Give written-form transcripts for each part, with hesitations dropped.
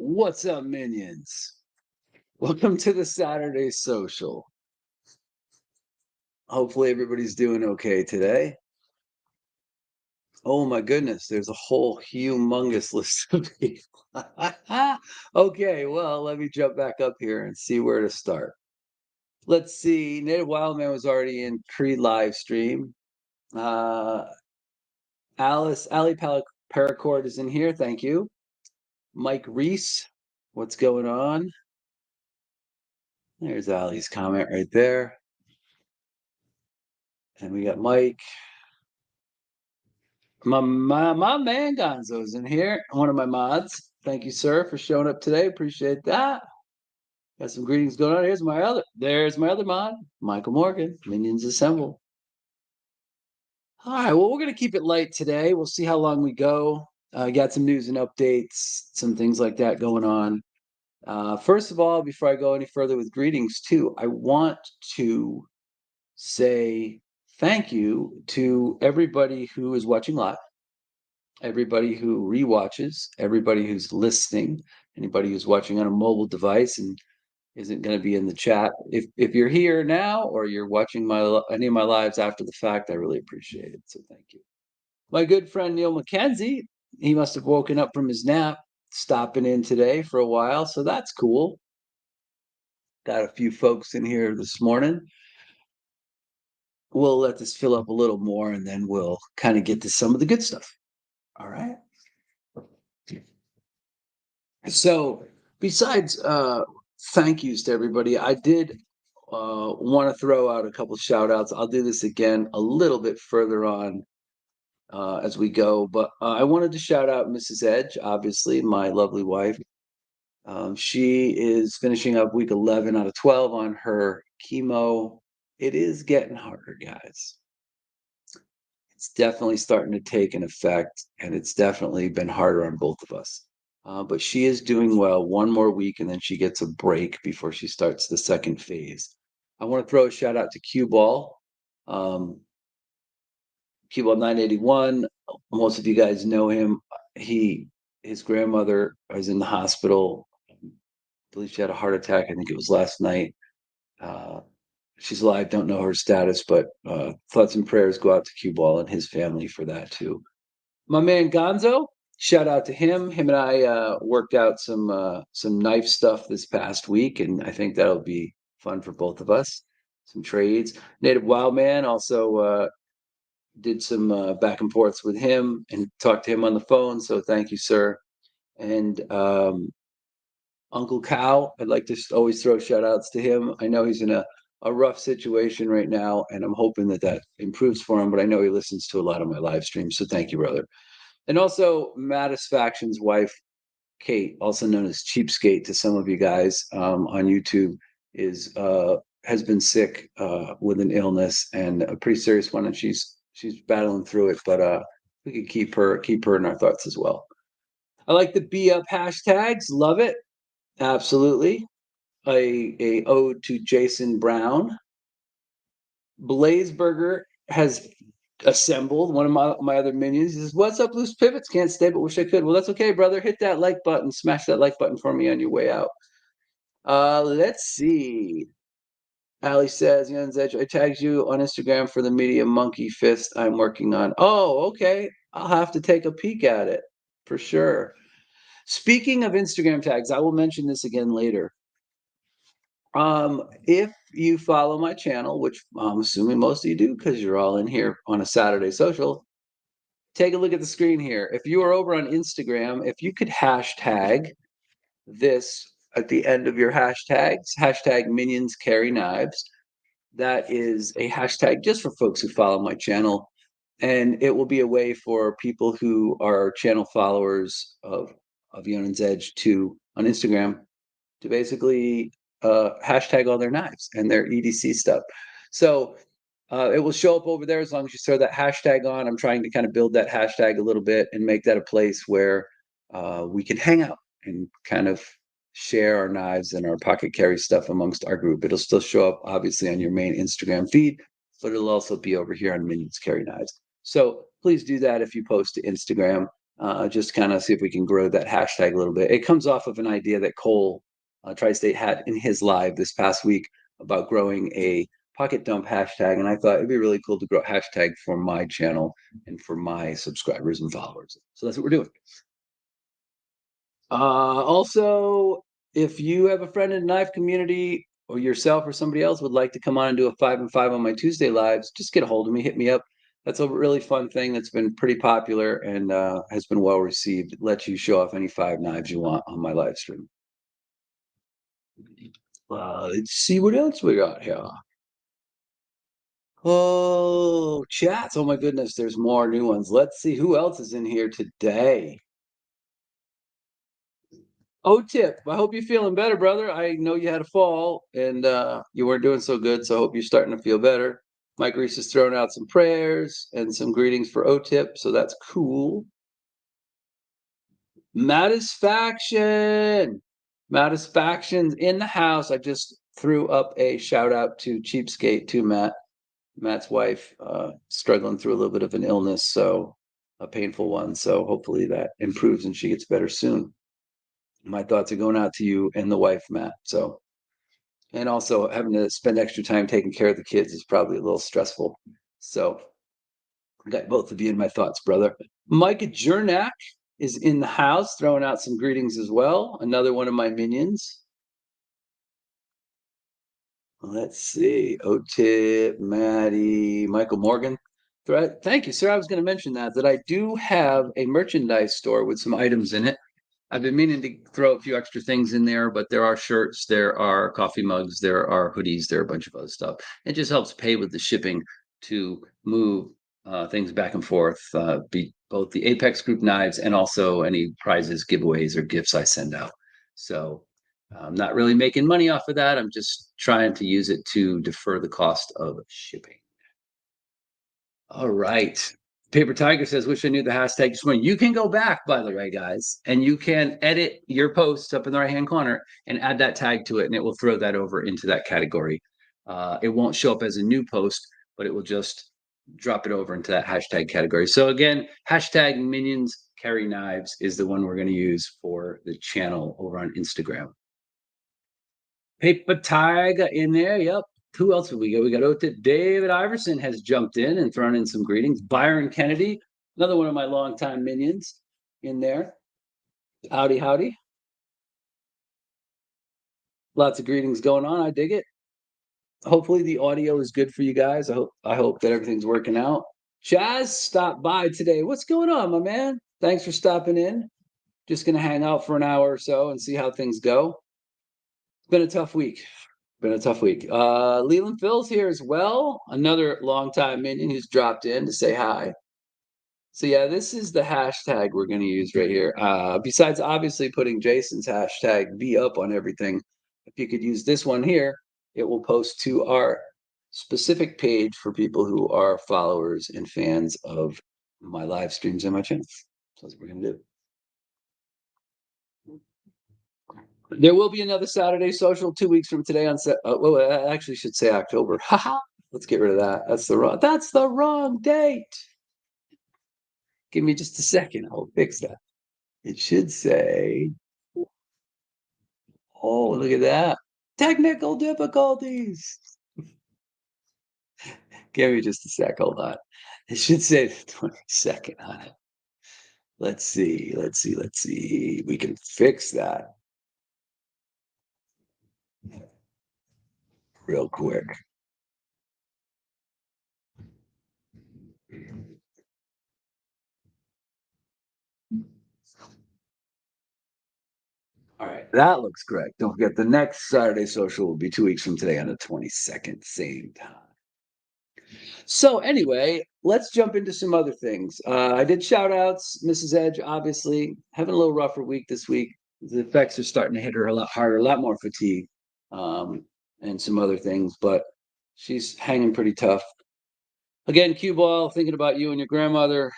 What's up, minions? Welcome to the Saturday Social. Hopefully, everybody's doing okay today. Oh my goodness, there's a whole humongous list of people. Okay, well, let me jump back up here and see where to start. Let's see. Native Wildman was already in pre-live stream. Ali Paracord is in here. Thank you. Mike Reese, what's going on? There's Ali's comment right there. And we got Mike. My man Gonzo's in here, one of my mods. Thank you, sir, for showing up today. Appreciate that. Got some greetings going on. There's my other mod, Michael Morgan. Minions Assemble. All right, well, we're gonna keep it light today. We'll see how long we go. Got some news and updates, some things like that going on. First of all, before I go any further with greetings, too, I want to say thank you to everybody who is watching live, everybody who rewatches, everybody who's listening, anybody who's watching on a mobile device and isn't going to be in the chat. If you're here now or you're watching any of my lives after the fact, I really appreciate it. So thank you. My good friend Neil McKenzie, he must have woken up from his nap, stopping in today for a while, so that's cool. Got a few folks in here this morning. We'll let this fill up a little more and then we'll kind of get to some of the good stuff. All right. So besides thank yous to everybody, I did want to throw out a couple shout outs. I'll do this again a little bit further on as we go, but I wanted to shout out Mrs. Edge, obviously, my lovely wife. She is finishing up week 11 out of 12 on her chemo. It is getting harder, guys. It's definitely starting to take an effect, and it's definitely been harder on both of us. But she is doing well. One more week, and then she gets a break before she starts the second phase. I want to throw a shout out to Cue Ball. Cue Ball 981. Most of you guys know him. His grandmother is in the hospital. I believe she had a heart attack. I think it was last night. She's alive. Don't know her status, but thoughts and prayers go out to Cue Ball and his family for that too. My man Gonzo, shout out to him. Him and I worked out some knife stuff this past week, and I think that'll be fun for both of us. Some trades. Native Wildman also did some back and forths with him and talked to him on the phone. So thank you, sir. And Uncle Cow, I'd like to always throw shout outs to him. I know he's in a rough situation right now, and I'm hoping that improves for him, but I know he listens to a lot of my live streams. So thank you, brother. And also Mattisfaction's wife, Kate, also known as Cheapskate to some of you guys on YouTube, has been sick with an illness, and a pretty serious one, and she's battling through it. But we could keep her in our thoughts as well. I like the Be Up hashtags. Love it. Absolutely. A ode to Jason Brown. Blazeburger has assembled, one of my other minions. He says, "What's up, loose pivots? Can't stay, but wish I could." Well, that's okay, brother. Hit that like button. Smash that like button for me on your way out. Let's see. Ali says, Edge, I tagged you on Instagram for the media monkey fist I'm working on. Oh, okay. I'll have to take a peek at it for sure. Speaking of Instagram tags, I will mention this again later. If you follow my channel, which I'm assuming most of you do because you're all in here on a Saturday social, take a look at the screen here. If you are over on Instagram, if you could hashtag this at the end of your hashtags, hashtag minions carry knives. That is a hashtag just for folks who follow my channel. And it will be a way for people who are channel followers of Eionan's Edge on Instagram to basically hashtag all their knives and their EDC stuff. So it will show up over there as long as you throw that hashtag on. I'm trying to kind of build that hashtag a little bit and make that a place where we can hang out and kind of share our knives and our pocket carry stuff amongst our group. It'll still show up, obviously, on your main Instagram feed, but it'll also be over here on Minions Carry Knives. So please do that if you post to Instagram. just kind of see if we can grow that hashtag a little bit. It comes off of an idea that Cole Tri-State had in his live this past week about growing a pocket dump hashtag, and I thought it'd be really cool to grow a hashtag for my channel and for my subscribers and followers. So that's what we're doing. Also, if you have a friend in the knife community or yourself or somebody else would like to come on and do a 5 and 5 on my Tuesday lives, just get a hold of me, hit me up. That's a really fun thing that's been pretty popular and has been well received. It lets you show off any 5 knives you want on my live stream. Let's see what else we got here. Oh, chats. Oh my goodness, there's more new ones. Let's see who else is in here today. Oh, Tip, I hope you're feeling better, brother. I know you had a fall and you weren't doing so good, so I hope you're starting to feel better. Mike Reese has thrown out some prayers and some greetings for O-Tip, so that's cool. Mattisfaction. Mattisfaction's in the house. I just threw up a shout out to Cheapskate to Matt. Matt's wife struggling through a little bit of an illness, so a painful one. So hopefully that improves and she gets better soon. My thoughts are going out to you and the wife, Matt. So, and also having to spend extra time taking care of the kids is probably a little stressful. So, I got both of you in my thoughts, brother. Micah Jernak is in the house, throwing out some greetings as well. Another one of my minions. Let's see. Otip, Maddie, Michael Morgan. Thank you, sir. I was going to mention that I do have a merchandise store with some items in it. I've been meaning to throw a few extra things in there, but there are shirts, there are coffee mugs, there are hoodies, there are a bunch of other stuff. It just helps pay with the shipping to move things back and forth, be both the Apex Group knives and also any prizes, giveaways, or gifts I send out. So I'm not really making money off of that. I'm just trying to use it to defer the cost of shipping. All right. Paper Tiger says, wish I knew the hashtag this morning. You can go back, by the way, guys, and you can edit your post up in the right-hand corner and add that tag to it, and it will throw that over into that category. It won't show up as a new post, but it will just drop it over into that hashtag category. So again, hashtag minions carry knives is the one we're going to use for the channel over on Instagram. Paper Tiger in there. Yep. Who else have we got? We got Otip. David Iverson has jumped in and thrown in some greetings. Byron Kennedy, another one of my longtime minions in there. Howdy, howdy. Lots of greetings going on. I dig it. Hopefully the audio is good for you guys. I hope that everything's working out. Chaz stopped by today. What's going on, my man? Thanks for stopping in. Just gonna hang out for an hour or so and see how things go. It's been a tough week. Been a tough week. Leland Phil's here as well. Another longtime minion who's dropped in to say hi. So yeah, this is the hashtag we're going to use right here. Besides obviously putting Jason's hashtag be up on everything, if you could use this one here, it will post to our specific page for people who are followers and fans of my live streams and my channels. So that's what we're going to do. There will be another Saturday social 2 weeks from today on well, I actually should say October. Haha. Let's get rid of that. That's the wrong date. Give me just a second. I'll fix that. It should say, oh, look at that. Technical difficulties. Give me just a sec. Hold on. It should say the 22nd on it. Let's see. We can fix that real quick. All right, that looks correct. Don't forget the next Saturday social will be 2 weeks from today on the 22nd, same time. So anyway, let's jump into some other things. I did shout outs, Mrs. Edge, obviously having a little rougher week this week. The effects are starting to hit her a lot harder, a lot more fatigue, and some other things, but she's hanging pretty tough. Again, Cue Ball, thinking about you and your grandmother.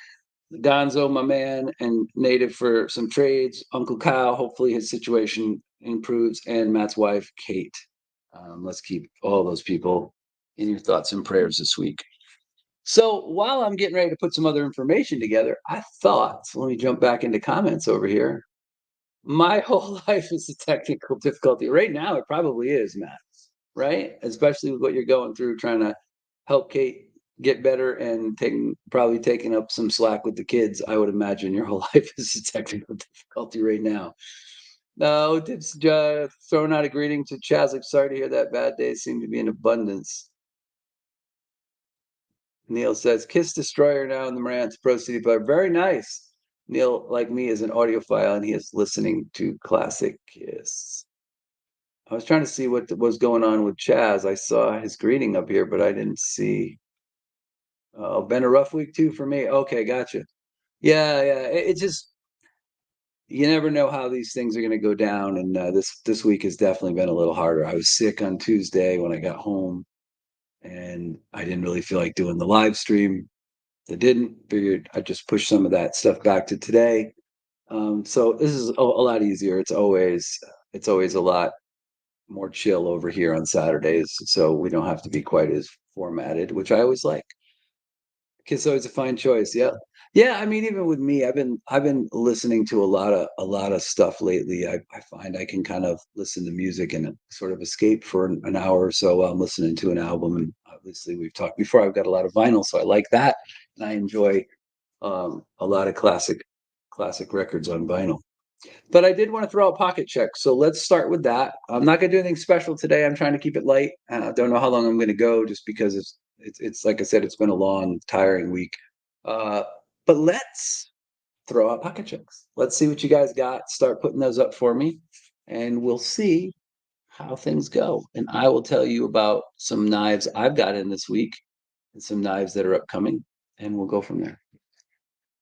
Gonzo, my man, and Native for some trades. Uncle Kyle, hopefully his situation improves, and Matt's wife, Kate. Let's keep all those people in your thoughts and prayers this week. So while I'm getting ready to put some other information together, I thought, so let me jump back into comments over here. My whole life is a technical difficulty. Right now, it probably is, Matt, right? Especially with what you're going through, trying to help Kate get better and probably taking up some slack with the kids. I would imagine your whole life is a technical difficulty right now. No, just throwing out a greeting to Chaz. Like, sorry to hear that. Bad days seem to be in abundance. Neil says, Kiss Destroyer now in the Marantz Pro CD player. Very nice. Neil, like me, is an audiophile and he is listening to classic Kiss. I was trying to see what was going on with Chaz. I saw his greeting up here, but I didn't see. Oh, been a rough week too for me. Okay, gotcha. Yeah, yeah. It just you never know how these things are going to go down, and this week has definitely been a little harder. I was sick on Tuesday when I got home, and I didn't really feel like doing the live stream. I didn't. Figured I'd just push some of that stuff back to today. So this is a lot easier. It's always a lot more chill over here on Saturdays, so we don't have to be quite as formatted, which I always like. Kids always a fine choice. Yeah, yeah. I mean, even with me, I've been listening to a lot of stuff lately. I find I can kind of listen to music and sort of escape for an hour or so while I'm listening to an album. And obviously, we've talked before. I've got a lot of vinyl, so I like that, and I enjoy a lot of classic records on vinyl. But I did want to throw a pocket check. So let's start with that. I'm not going to do anything special today. I'm trying to keep it light. I don't know how long I'm going to go just because it's like I said, it's been a long, tiring week. Uh, but let's throw out pocket checks. Let's see what you guys got. Start putting those up for me, and we'll see how things go. And I will tell you about some knives I've got in this week and some knives that are upcoming, and we'll go from there.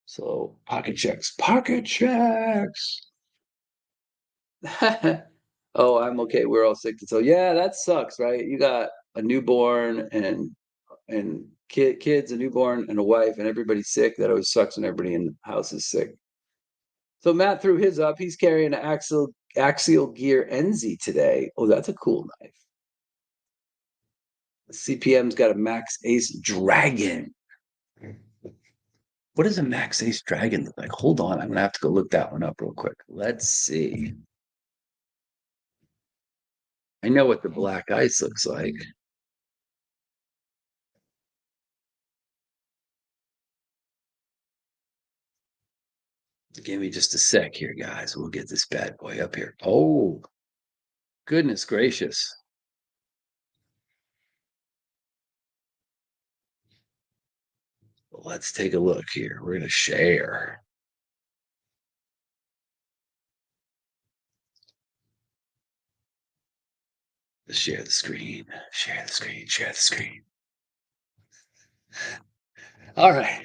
So pocket checks, pocket checks. Oh, I'm okay. We're all sick to tell. Yeah, that sucks, right? You got a newborn and kids, a newborn and a wife, and everybody's sick. That always sucks when everybody in the house is sick. So Matt threw his up. He's carrying an axial gear NZ today. Oh, that's a cool knife. The CPM's got a Max Ace Dragon. What does a Max Ace Dragon look like? Hold on, I'm gonna have to go look that one up real quick. Let's see. I know what the black ice looks like. Give me just a sec here, guys. We'll get this bad boy up here. Oh, goodness gracious. Let's take a look here. We're going to share. Share the screen. Share the screen. Share the screen. All right.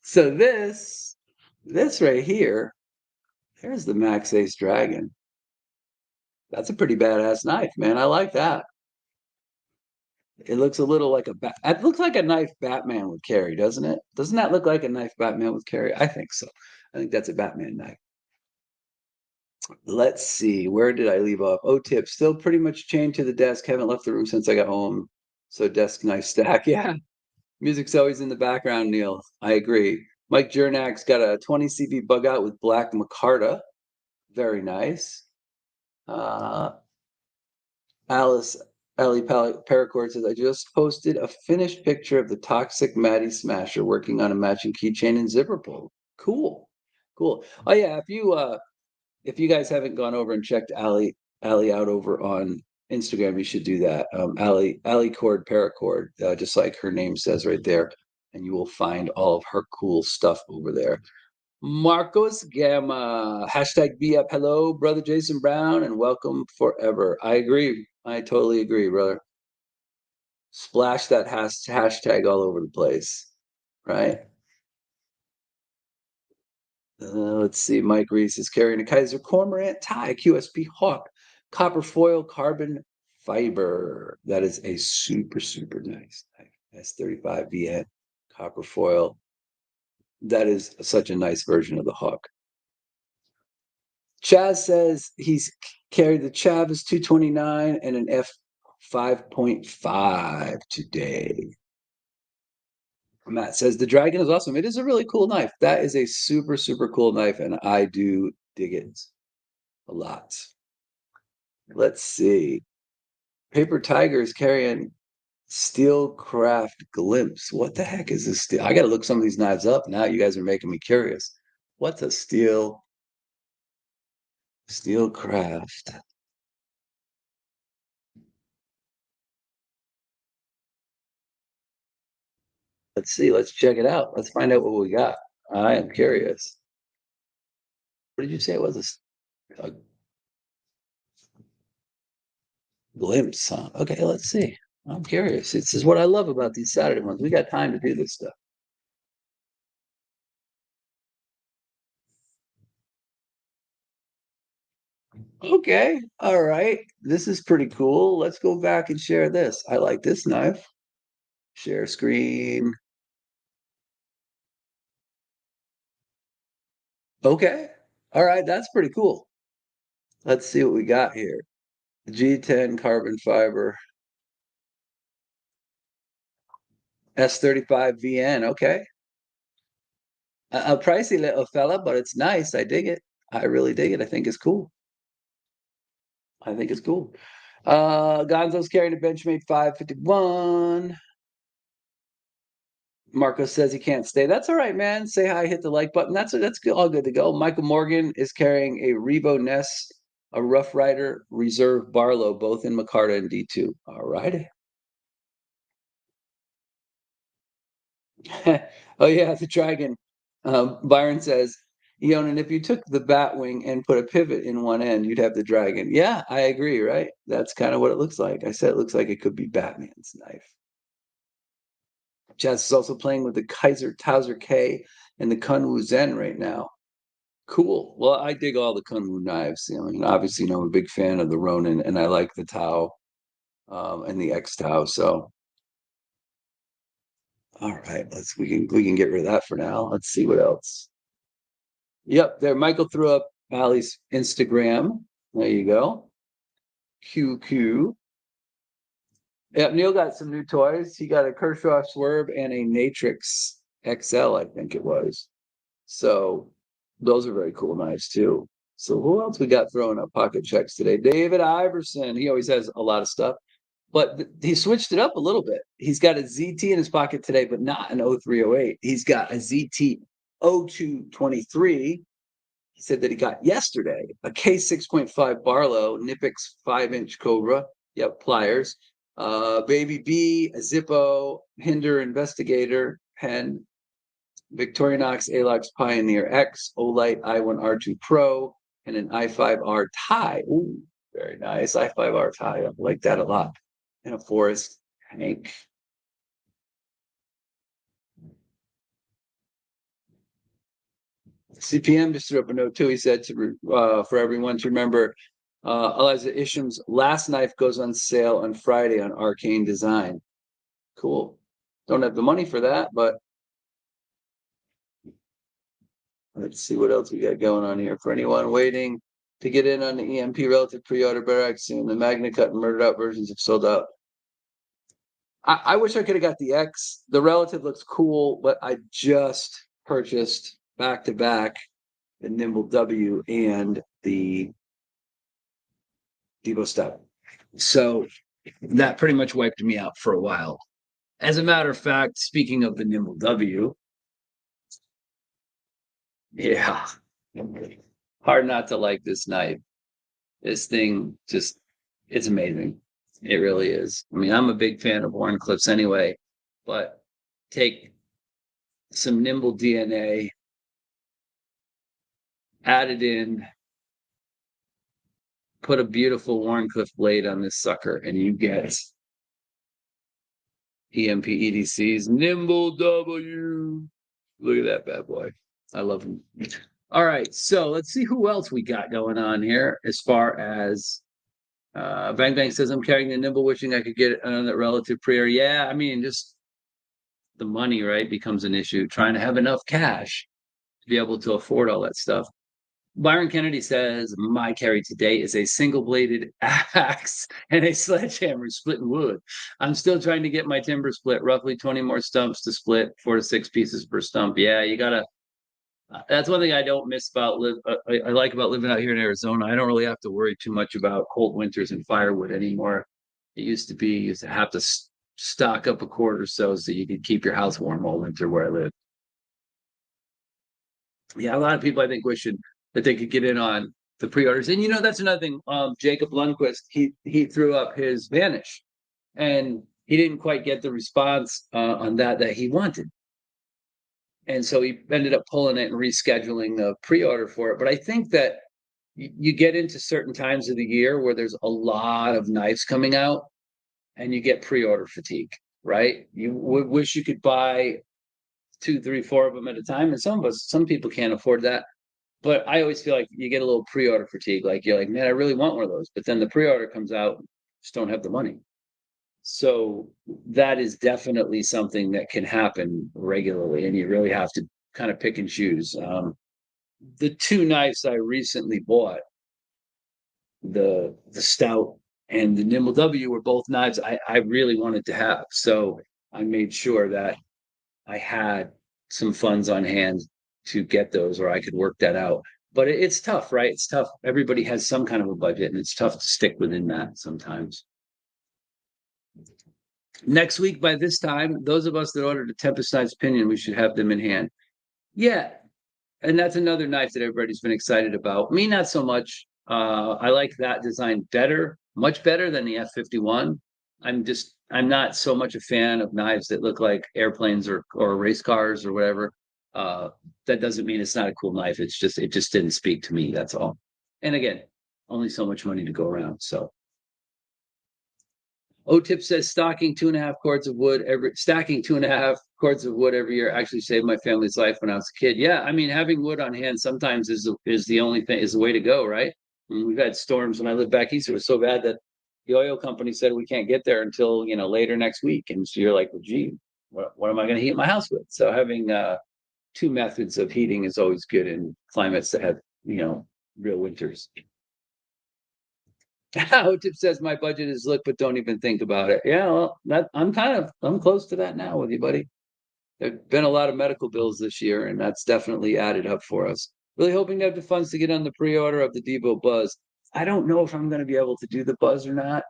So this right here, there's the Max Ace Dragon. That's a pretty badass knife, man. I like that. It looks a little like it looks like a knife Batman would carry, doesn't it? Doesn't that look like a knife Batman would carry? I think so. I think that's a Batman knife. Let's see. Where did I leave off? Oh, tip. Still pretty much chained to the desk. Haven't left the room since I got home. So desk knife stack. Yeah. Music's always in the background, Neil. I agree. Mike Jernak's got a 20 CV bug out with black micarta. Very nice. Uh, Alice Ellie Paracord says, I just posted a finished picture of the toxic Maddie Smasher working on a matching keychain and zipper pull. Cool. Cool. Oh yeah, if you guys haven't gone over and checked Allie out over on Instagram, you should do that. Allie Cord Paracord, just like her name says right there, and you will find all of her cool stuff over there. Marcos Gamma, hashtag be up. Hello, brother Jason Brown, and welcome forever. I agree. I totally agree, brother. Splash that hashtag all over the place, right? Let's see. Mike Reese is carrying a Kaiser Cormorant tie, QSP Hawk, copper foil carbon fiber. That is a super, super nice S35 VN copper foil. That is such a nice version of the Hawk. Chaz says he's carried the Chavis 229 and an F 5.5 today. Matt says the dragon is awesome. It is a really cool knife. That is a super, super cool knife, and I do dig it a lot. Let's see. Paper Tiger is carrying Steelcraft Glimpse. What the heck is this steel? I got to look some of these knives up now. You guys are making me curious. What's a Steelcraft? Let's see. Let's check it out. Let's find out what we got. I am curious. What did you say it was? A glimpse, huh? Okay, let's see. I'm curious. This is what I love about these Saturday ones. We got time to do this stuff. Okay. All right. This is pretty cool. Let's go back and share this. I like this knife. Share screen. Okay. All right. That's pretty cool. Let's see what we got here. G10 carbon fiber S35 VN. Okay. A pricey little fella, but it's nice. I dig it. I really dig it. I think it's cool. I think it's cool. Gonzo's carrying a Benchmade 551. Marco says he can't stay. That's all right, man. Say hi, hit the like button. That's good, all good to go. Michael Morgan is carrying a Revo Ness, a Rough Rider Reserve Barlow, both in Micarta and D2. All right. Oh yeah, the dragon. Byron says, Eionan, if you took the bat wing and put a pivot in one end, you'd have the dragon. Yeah, I agree, right? That's kind of what it looks like. I said it looks like it could be Batman's knife. Jazz is also playing with the Kaiser Tauser K and the Kunwu Zen right now. Cool. Well, I dig all the Kunwu knives. I mean, obviously, I'm a big fan of the Ronin, and I like the Tao and the X Tao. So, all right, we can get rid of that for now. Let's see what else. Yep, there. Michael threw up Ali's Instagram. There you go. QQ. Yep, Neil got some new toys. He got a Kershaw Swerve and a Natrix XL, I think it was. So those are very cool knives too. So who else we got throwing up pocket checks today? David Iverson. He always has a lot of stuff, but he switched it up a little bit. He's got a ZT in his pocket today, but not an 0308. He's got a ZT 0223. He said that he got yesterday a K6.5 Barlow Nipix 5-inch Cobra. Yep, pliers. Baby B, a Zippo, Hinder Investigator, pen, Victorinox Alox Pioneer X, Olight i1R2 Pro, and an i5R tie. Ooh, very nice. i5R tie. I like that a lot. And a Forest Hank. CPM just threw up a note too. He said for everyone to remember, Eliza Isham's last knife goes on sale on Friday on Arcane Design. Cool. Don't have the money for that, but let's see what else we got going on here. For anyone waiting to get in on the EMP relative pre-order barracks soon, the Magna Cut and Murdered Out versions have sold out. I wish I could have got the X. The relative looks cool, but I just purchased back to back the Nimble W and the Devo Step. So that pretty much wiped me out for a while. As a matter of fact, speaking of the Nimble W, yeah, hard not to like this knife. This thing just, it's amazing. It really is. I mean, I'm a big fan of Warncliffe's anyway, but take some Nimble DNA, add it in, put a beautiful Warncliffe blade on this sucker, and you get EMP EDC's Nimble W. Look at that bad boy. I love him. All right, so let's see who else we got going on here as far as Bang Bang says, I'm carrying the Nimble, wishing I could get it on that relative prayer. Yeah, I mean, just the money, right, becomes an issue. Trying to have enough cash to be able to afford all that stuff. Byron Kennedy says, my carry today is a single-bladed axe and a sledgehammer splitting wood. I'm still trying to get my timber split, roughly 20 more stumps to split, 4 to 6 pieces per stump. Yeah, you gotta. That's one thing I don't miss about I like about living out here in Arizona. I don't really have to worry too much about cold winters and firewood anymore. It used to be you used to have to stock up a quart or so you could keep your house warm all winter where I live. Yeah, a lot of people I think wishing that they could get in on the pre-orders. And that's another thing. Jacob Lundquist, he threw up his Vanish, and he didn't quite get the response on that he wanted, and so he ended up pulling it and rescheduling the pre-order for it. But I think that you get into certain times of the year where there's a lot of knives coming out, and you get pre-order fatigue, right? You would wish you could buy 2, 3, 4 of them at a time, and some people can't afford that. But I always feel like you get a little pre-order fatigue. Like you're like, man, I really want one of those. But then the pre-order comes out, just don't have the money. So that is definitely something that can happen regularly, and you really have to kind of pick and choose. The 2 knives I recently bought, the Stout and the Nimble W, were both knives I really wanted to have. So I made sure that I had some funds on hand to get those, or I could work that out. But it's tough, right? It's tough. Everybody has some kind of a budget, and it's tough to stick within that sometimes. Next week, by this time, those of us that ordered a Tempest Knife's Pinion, we should have them in hand. Yeah, and that's another knife that everybody's been excited about. Me, not so much. I like that design better, much better than the F51. I'm not so much a fan of knives that look like airplanes or race cars or whatever. Uh, that doesn't mean it's not a cool knife. It just didn't speak to me. That's all. And again, only so much money to go around. So OTIP says stacking 2.5 cords of wood every year actually saved my family's life when I was a kid. Yeah, I mean, having wood on hand sometimes is the only thing, is the way to go, right? I mean, we've had storms when I lived back east. It was so bad that the oil company said we can't get there until later next week, and so you're like, well, gee, what am I going to heat my house with? So having 2 methods of heating is always good in climates that have real winters. Tip says my budget is look, but don't even think about it. Yeah, well, I'm close to that now with you, buddy. There've been a lot of medical bills this year, and that's definitely added up for us. Really hoping to have the funds to get on the pre-order of the Debo Buzz. I don't know if I'm going to be able to do the Buzz or not.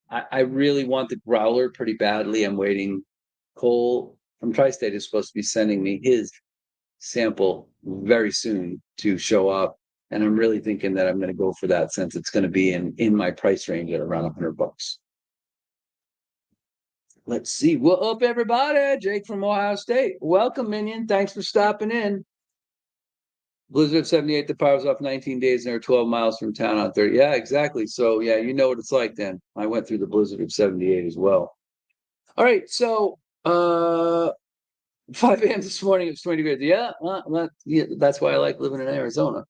I really want the Growler pretty badly. I'm waiting. Cole from Tri-State is supposed to be sending me his sample very soon to show up. And I'm really thinking that I'm going to go for that, since it's going to be in my price range at around $100. Let's see. What up, everybody? Jake from Ohio State. Welcome, Minion. Thanks for stopping in. Blizzard of 78, the power's off 19 days, and they're 12 miles from town on 30. Yeah, exactly. So, yeah, you know what it's like then. I went through the blizzard of 78 as well. All right. So, 5 a.m. this morning, it was 20 degrees. Yeah, yeah, that's why I like living in Arizona.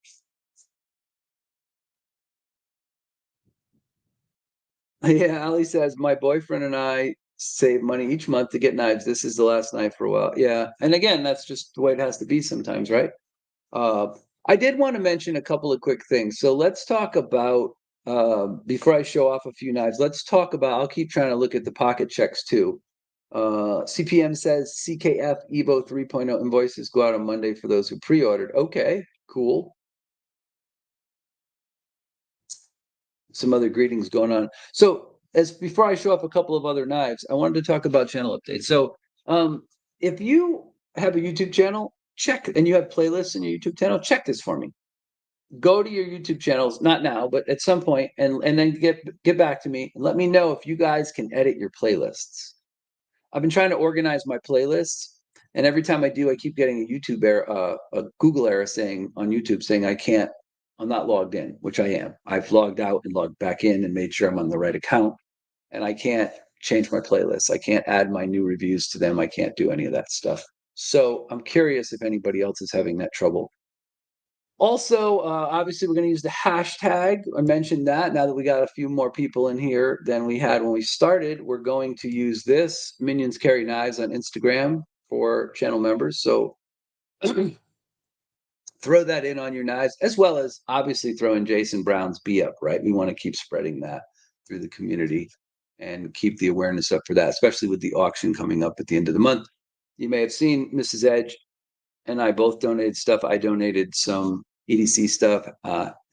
Yeah, Ali says, my boyfriend and I save money each month to get knives. This is the last knife for a while. Yeah. And again, that's just the way it has to be sometimes, right? Uh, I did want to mention a couple of quick things. So let's talk about, before I show off a few knives, let's talk about, I'll keep trying to look at the pocket checks too. CPM says CKF Evo 3.0 invoices go out on Monday for those who pre-ordered. Okay, cool. Some other greetings going on. So as before I show off a couple of other knives, I wanted to talk about channel updates. So if you have a YouTube channel, check, and you have playlists in your YouTube channel, check this for me. Go to your YouTube channels, not now, but at some point, and then get back to me and let me know if you guys can edit your playlists. I've been trying to organize my playlists, and every time I do, I keep getting a YouTube error, a Google error saying on YouTube saying I'm not logged in, which I am. I've logged out and logged back in and made sure I'm on the right account, and I can't change my playlists. I can't add my new reviews to them. I can't do any of that stuff. So I'm curious if anybody else is having that trouble. Also, obviously, we're going to use the hashtag. I mentioned that. Now that we got a few more people in here than we had when we started, we're going to use this Minions Carry Knives on Instagram for channel members. So throw that in on your knives, as well as obviously throw in Jason Brown's Be Up, right? We want to keep spreading that through the community and keep the awareness up for that, especially with the auction coming up at the end of the month. You may have seen Mrs. Edge and I both donated stuff. I donated some EDC stuff.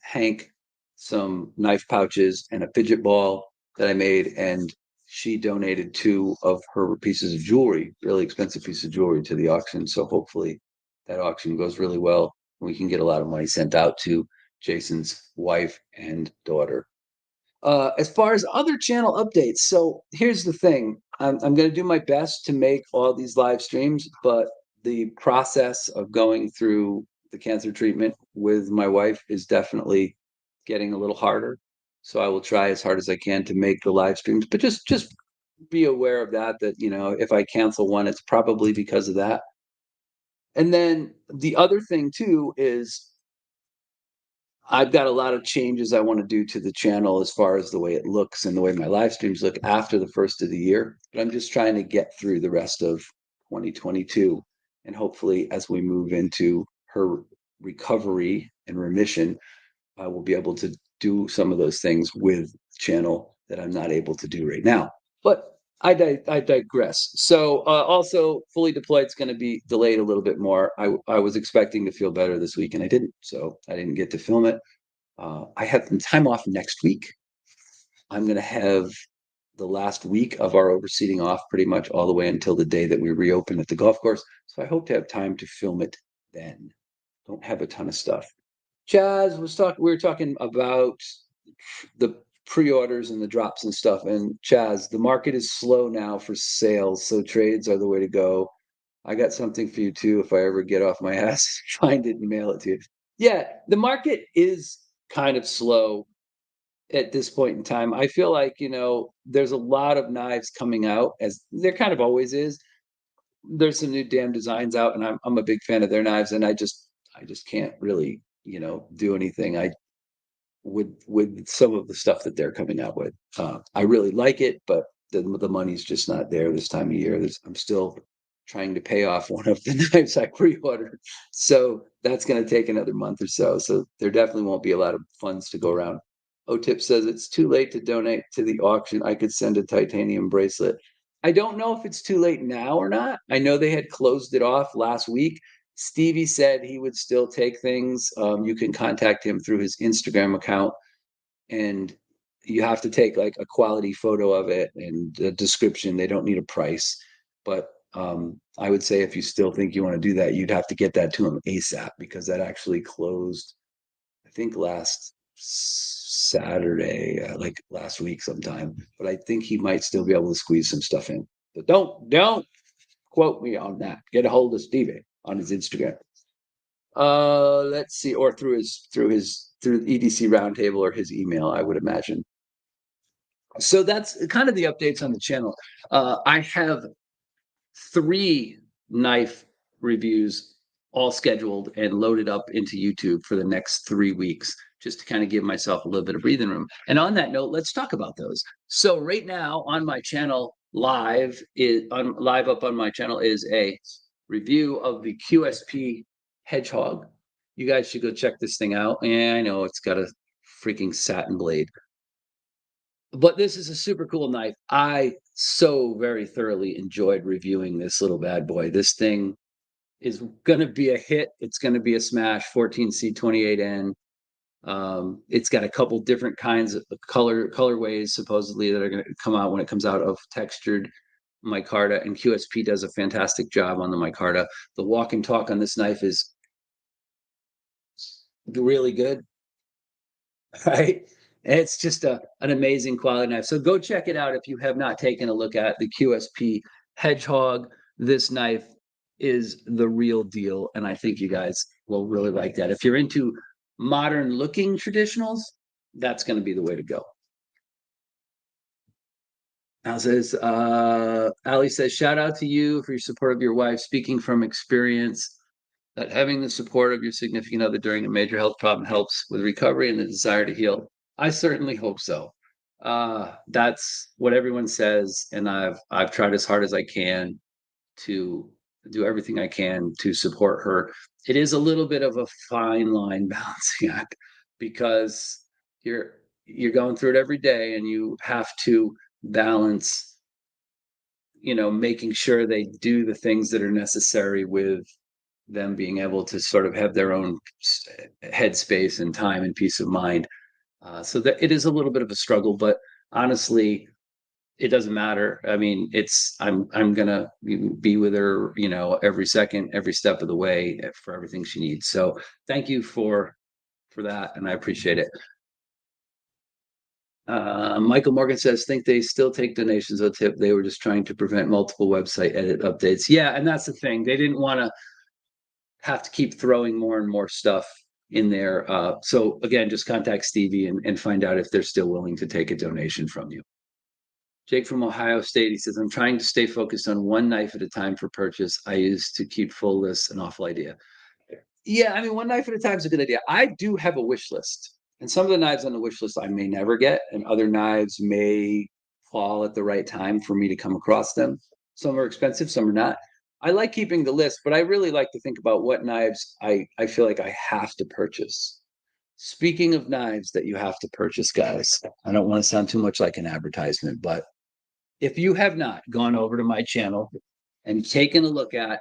Hank, some knife pouches and a fidget ball that I made, and she donated 2 of her pieces of jewelry, really expensive piece of jewelry, to the auction. So hopefully that auction goes really well. We can get a lot of money sent out to Jason's wife and daughter. As far as other channel updates, so here's the thing. I'm going to do my best to make all these live streams, but the process of going through the cancer treatment with my wife is definitely getting a little harder. So I will try as hard as I can to make the live streams, but just be aware of that, if I cancel one, it's probably because of that. And then the other thing too is I've got a lot of changes I want to do to the channel as far as the way it looks and the way my live streams look after the first of the year. But I'm just trying to get through the rest of 2022. And hopefully, as we move into her recovery and remission, I will be able to do some of those things with the channel that I'm not able to do right now. But I digress. So also, Fully Deployed is going to be delayed a little bit more. I was expecting to feel better this week, and I didn't. So I didn't get to film it. I have some time off next week. I'm going to have the last week of our overseeding off pretty much all the way until the day that we reopen at the golf course. So I hope to have time to film it then. Don't have a ton of stuff. Chaz was talking. We were talking about the pre-orders and the drops and stuff. And Chaz, the market is slow now for sales, so trades are the way to go. I got something for you too if I ever get off my ass, find it and mail it to you. Yeah, the market is kind of slow at this point in time. I feel like, there's a lot of knives coming out, as there kind of always is. There's some new damn designs out, and I'm a big fan of their knives, and I just can't really, do anything. I with some of the stuff that they're coming out with. I really like it, but the money's just not there this time of year. I'm still trying to pay off one of the knives I pre-ordered, so that's going to take another month or so. So there definitely won't be a lot of funds to go around. OTIP says it's too late to donate to the auction. I could send a titanium bracelet. I don't know if it's too late now or not. I know they had closed it off last week. Stevie said he would still take things. You can contact him through his Instagram account, and you have to take like a quality photo of it and a description. They don't need a price, but I would say if you still think you want to do that, you'd have to get that to him ASAP, because that actually closed, I think, last Saturday, like last week sometime. But I think he might still be able to squeeze some stuff in. But don't quote me on that. Get a hold of Stevie on his Instagram. Let's see, or through EDC Roundtable or his email, I would imagine. So that's kind of the updates on the channel. I have 3 knife reviews all scheduled and loaded up into YouTube for the next 3 weeks, just to kind of give myself a little bit of breathing room. And on that note, let's talk about those. So right now on my channel, live up on my channel is a review of the Qsp Hedgehog. You guys should go check this thing out. And I know it's got a freaking satin blade, but this is a super cool knife. I so very thoroughly enjoyed reviewing this little bad boy. This thing is going to be a hit. It's going to be a smash. 14C28N. It's got a couple different kinds of colorways supposedly that are going to come out when it comes out of textured micarta, and QSP does a fantastic job on the micarta. The walk and talk on this knife is really good, right? It's just an amazing quality knife. So go check it out if you have not taken a look at the QSP Hedgehog. This knife is the real deal, and I think you guys will really like that. If you're into modern looking traditionals, that's going to be the way to go. Al says, Ali says, shout out to you for your support of your wife. Speaking from experience, that having the support of your significant other during a major health problem helps with recovery and the desire to heal. I certainly hope so. That's what everyone says, and I've tried as hard as I can to do everything I can to support her. It is a little bit of a fine line balancing act because you're going through it every day and you have to balance, making sure they do the things that are necessary with them being able to sort of have their own headspace and time and peace of mind. So that it is a little bit of a struggle, but honestly, it doesn't matter. I mean, I'm gonna be with her, every second, every step of the way for everything she needs. So thank you for that, and I appreciate it. Michael Morgan says, think they still take donations on tip. They were just trying to prevent multiple website edit updates. Yeah, and that's the thing. They didn't want to have to keep throwing more and more stuff in there. So again, just contact Stevie and find out if they're still willing to take a donation from you. Jake from Ohio State, he says, I'm trying to stay focused on one knife at a time for purchase. I used to keep full lists, an awful idea. Yeah, I mean, one knife at a time is a good idea. I do have a wish list, and some of the knives on the wish list I may never get, and other knives may fall at the right time for me to come across them. Some are expensive, some are not. I like keeping the list, but I really like to think about what knives I feel like I have to purchase. Speaking of knives that you have to purchase, guys, I don't want to sound too much like an advertisement, but if you have not gone over to my channel and taken a look at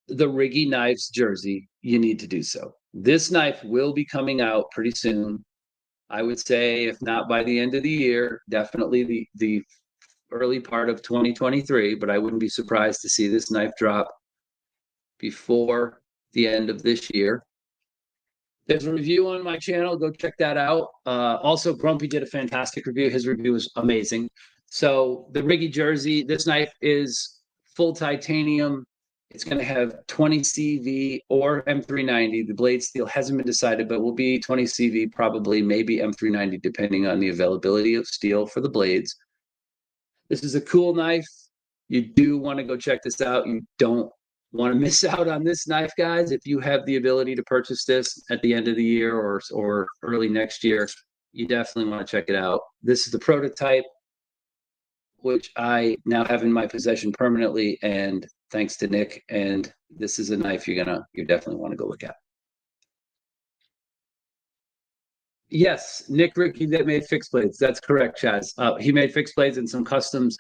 the Riggy Knives jersey, you need to do so. This knife will be coming out pretty soon. I would say, if not by the end of the year, definitely the early part of 2023, but I wouldn't be surprised to see this knife drop before the end of this year. There's a review on my channel. Go check that out. Also, Grumpy did a fantastic review. His review was amazing. So the Riggy jersey, this knife is full titanium. It's going to have 20 CV or M390. The blade steel hasn't been decided, but will be 20 CV, probably, maybe M390, depending on the availability of steel for the blades. This is a cool knife. You do want to go check this out. You don't want to miss out on this knife, guys. If you have the ability to purchase this at the end of the year or early next year, you definitely want to check it out. This is the prototype, which I now have in my possession permanently, and thanks to Nick. And this is a knife you definitely want to go look at. Yes, Nick Ricky that made fixed blades. That's correct, Chaz. He made fixed blades and some customs.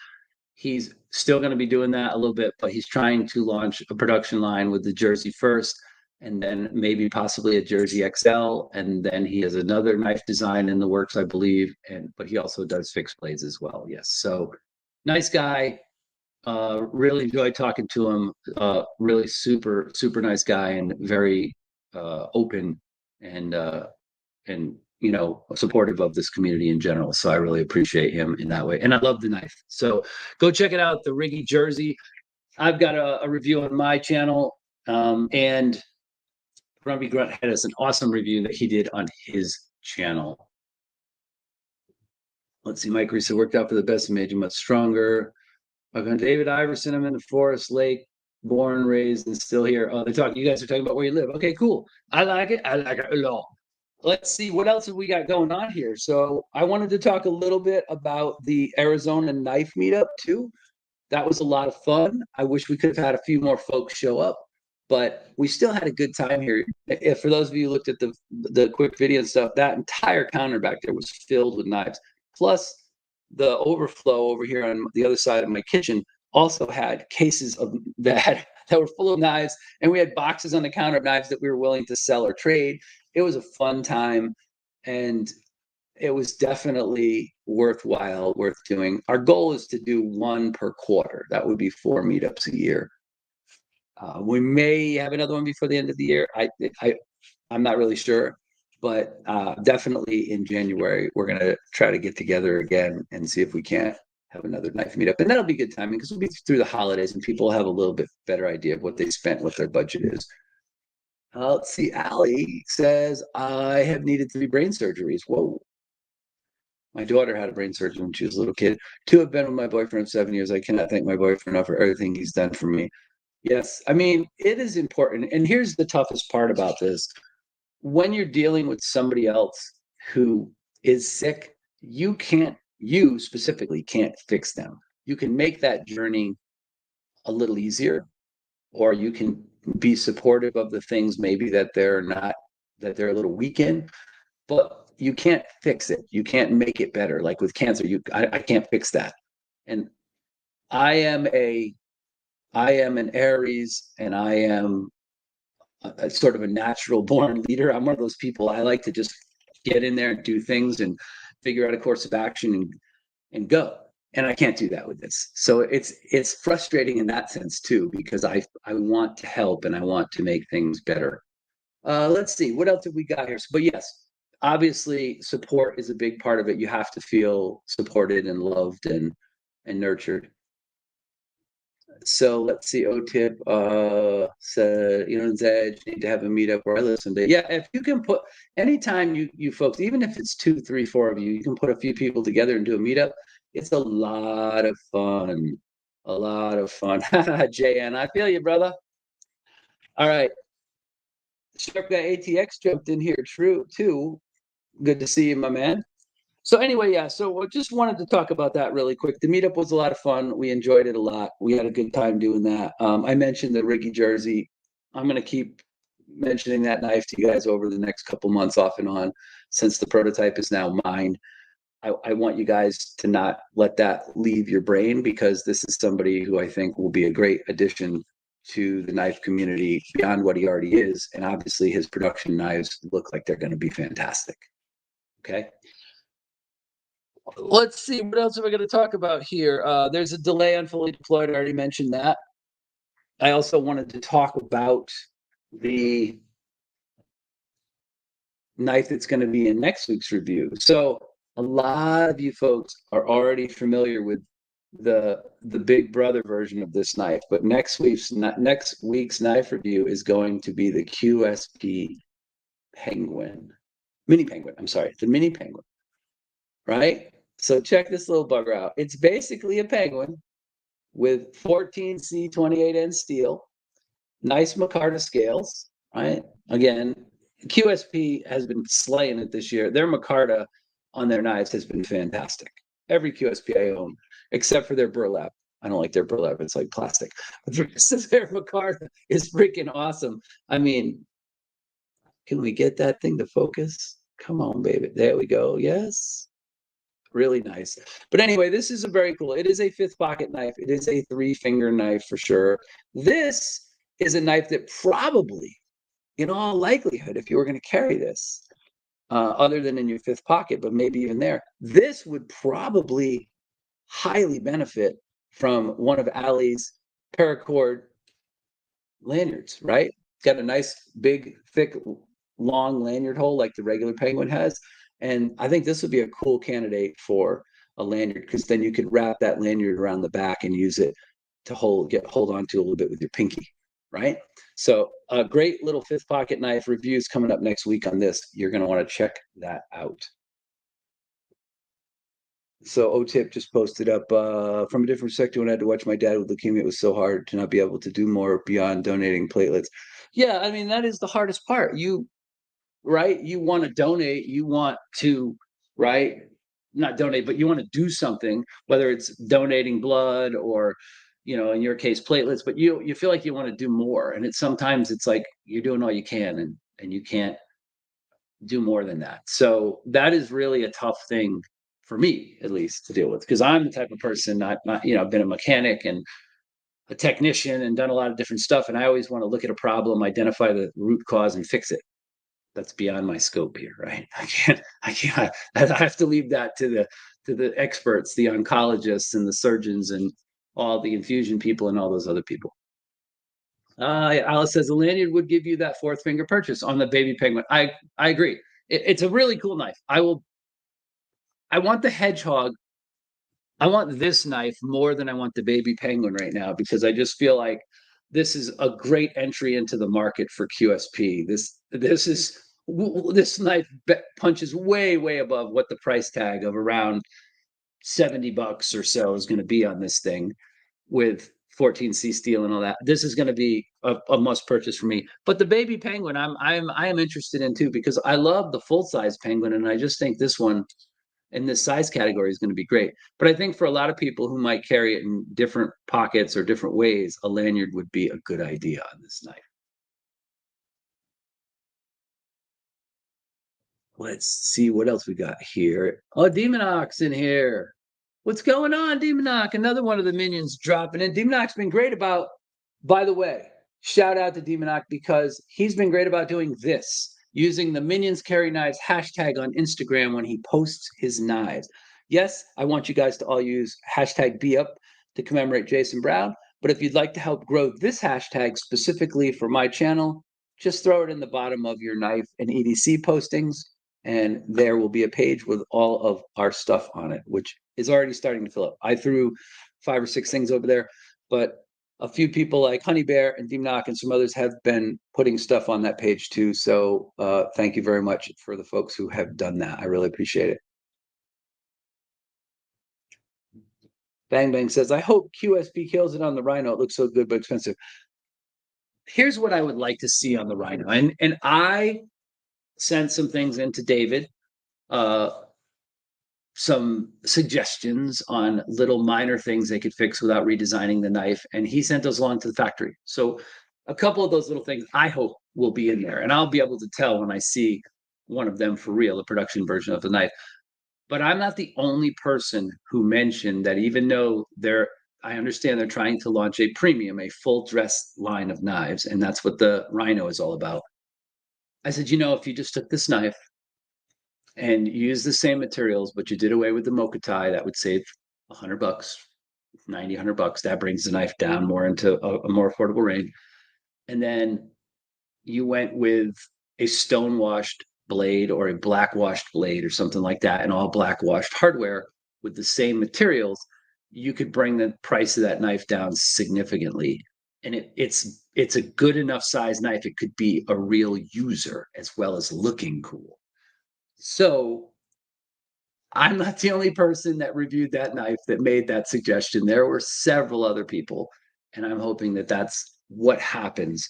He's still going to be doing that a little bit, but he's trying to launch a production line with the Jersey first, and then maybe possibly a Jersey XL, and then he has another knife design in the works, I believe. But he also does fixed blades as well. Yes, so nice guy. Really enjoyed talking to him. Really super nice guy and very open and supportive of this community in general. So I really appreciate him in that way. And I love the knife. So go check it out, the Riggy jersey. I've got a review on my channel. And Grumpy Grunt had us an awesome review that he did on his channel. Let's see, Mike Reese worked out for the best and made you much stronger. David Iverson, I'm in the Forest Lake, born, raised, and still here. Oh, you guys are talking about where you live. Okay, cool. I like it a lot. Let's see, what else have we got going on here? So I wanted to talk a little bit about the Arizona knife meetup too. That was a lot of fun. I wish we could have had a few more folks show up, but we still had a good time here. If for those of you who looked at the quick video and stuff, that entire counter back there was filled with knives. Plus, the overflow over here on the other side of my kitchen also had cases of that were full of knives, and we had boxes on the counter of knives that we were willing to sell or trade. It was a fun time, and it was definitely worth doing. Our goal is to do one per quarter. That would be 4 meetups a year. We may have another one before the end of the year. I'm not really sure, but definitely in January, we're going to try to get together again and see if we can't have another knife meetup. And that'll be good timing because we'll be through the holidays and people will have a little bit better idea of what they spent, what their budget is. Let's see. Allie says, I have needed 3 brain surgeries. Whoa. My daughter had a brain surgery when she was a little kid. 2 have been with my boyfriend 7 years. I cannot thank my boyfriend enough for everything he's done for me. Yes. I mean, it is important. And here's the toughest part about this. When you're dealing with somebody else who is sick, you specifically can't fix them. You can make that journey a little easier, or you can be supportive of the things maybe that they're not, that they're a little weak in, but you can't fix it. You can't make it better. Like with cancer, I can't fix that. And I am a I am an Aries, and I am a sort of a natural born leader. I'm one of those people. I like to just get in there and do things and figure out a course of action and go. And I can't do that with this. So it's frustrating in that sense too, because I want to help and I want to make things better. Let's see, what else have we got here? But yes, obviously support is a big part of it. You have to feel supported and loved and nurtured. So let's see. OTIP said, Eionan's Edge, need to have a meetup where I listen to. Yeah, if you can put anytime you folks, even if it's 2, 3, 4 of you, you can put a few people together and do a meetup. It's a lot of fun. A lot of fun. JN, I feel you, brother. All right. Sharp Guy ATX jumped in here. True, too. Good to see you, my man. So anyway, yeah, so I just wanted to talk about that really quick. The meetup was a lot of fun. We enjoyed it a lot. We had a good time doing that. I mentioned the Ricky jersey. I'm going to keep mentioning that knife to you guys over the next couple months off and on, since the prototype is now mine. I want you guys to not let that leave your brain, because this is somebody who I think will be a great addition to the knife community beyond what he already is. And obviously his production knives look like they're going to be fantastic. Okay. Let's see, what else are we going to talk about here? There's a delay on fully deployed. I already mentioned that. I also wanted to talk about the knife that's going to be in next week's review. So a lot of you folks are already familiar with the Big Brother version of this knife, but next week's knife review is going to be the Qsp Penguin, Mini Penguin. I'm sorry, the Mini Penguin, right? So check this little bugger out. It's basically a penguin with 14C 28N steel, nice micarta scales, right? Again, QSP has been slaying it this year. Their micarta on their knives has been fantastic. Every QSP I own, except for their burlap. I don't like their burlap. It's like plastic. But the rest of their micarta is freaking awesome. I mean, can we get that thing to focus? Come on, baby. There we go. Yes. Really nice. But anyway, this is a very cool. It is a fifth pocket knife. It is a 3-finger knife for sure. This is a knife that probably, in all likelihood, if you were going to carry this, other than in your fifth pocket, but maybe even there, this would probably highly benefit from one of Ali's paracord lanyards, right? Got a nice, big, thick, long lanyard hole like the regular Penguin has. And I think this would be a cool candidate for a lanyard, because then you could wrap that lanyard around the back and use it to hold on to a little bit with your pinky, right? So a great little fifth pocket knife reviews coming up next week on this. You're going to want to check that out. So OTIP just posted up from a different sector. When I had to watch my dad with leukemia, it was so hard to not be able to do more beyond donating platelets. Yeah, I mean, that is the hardest part. You want to donate, you want to, right? Not donate, but you want to do something, whether it's donating blood or, in your case, platelets, but you feel like you want to do more. And sometimes it's like you're doing all you can and you can't do more than that. So that is really a tough thing for me, at least, to deal with, because I'm the type of person, I've been a mechanic and a technician and done a lot of different stuff. And I always want to look at a problem, identify the root cause and fix it. That's beyond my scope here, right? I have to leave that to the experts, the oncologists and the surgeons and all the infusion people and all those other people. Alice says the lanyard would give you that fourth finger purchase on the baby penguin. I agree. It's a really cool knife. I want the hedgehog. I want this knife more than I want the baby penguin right now, because I just feel like this is a great entry into the market for QSP. This knife punches way above what the price tag of around $70 or so is going to be on this thing, with 14C steel and all that. This is going to be a must purchase for me. But the baby penguin, I am interested in too, because I love the full size penguin, and I just think this one in this size category is going to be great. But I think for a lot of people who might carry it in different pockets or different ways, a lanyard would be a good idea on this knife. Let's see what else we got here. Oh, Demonox in here. What's going on, Demonox? Another one of the minions dropping in. Demonox been great about, by the way, shout out to Demonox because he's been great about doing this, using the Minions Carry Knives hashtag on Instagram when he posts his knives. Yes, I want you guys to all use hashtag BeUp to commemorate Jason Brown. But if you'd like to help grow this hashtag specifically for my channel, just throw it in the bottom of your knife and EDC postings, and there will be a page with all of our stuff on it, which is already starting to fill up. I threw 5 or 6 things over there, but a few people like Honey Bear and Deemnock and some others have been putting stuff on that page too. So thank you very much for the folks who have done that. I really appreciate it. Bang Bang says, I hope QSP kills it on the Rhino. It looks so good but expensive. Here's what I would like to see on the Rhino. And I sent some things into David, some suggestions on little minor things they could fix without redesigning the knife. And he sent those along to the factory. So a couple of those little things I hope will be in there. And I'll be able to tell when I see one of them for real, the production version of the knife. But I'm not the only person who mentioned that even though I understand they're trying to launch a premium, a full dress line of knives, and that's what the Rhino is all about. I said, if you just took this knife and used the same materials, but you did away with the mokutai, that would save $100, 90, $100. That brings the knife down more into a more affordable range. And then you went with a stone washed blade or a black washed blade or something like that, and all black washed hardware with the same materials, you could bring the price of that knife down significantly. And it's a good enough size knife. It could be a real user as well as looking cool. So I'm not the only person that reviewed that knife that made that suggestion. There were several other people, and I'm hoping that that's what happens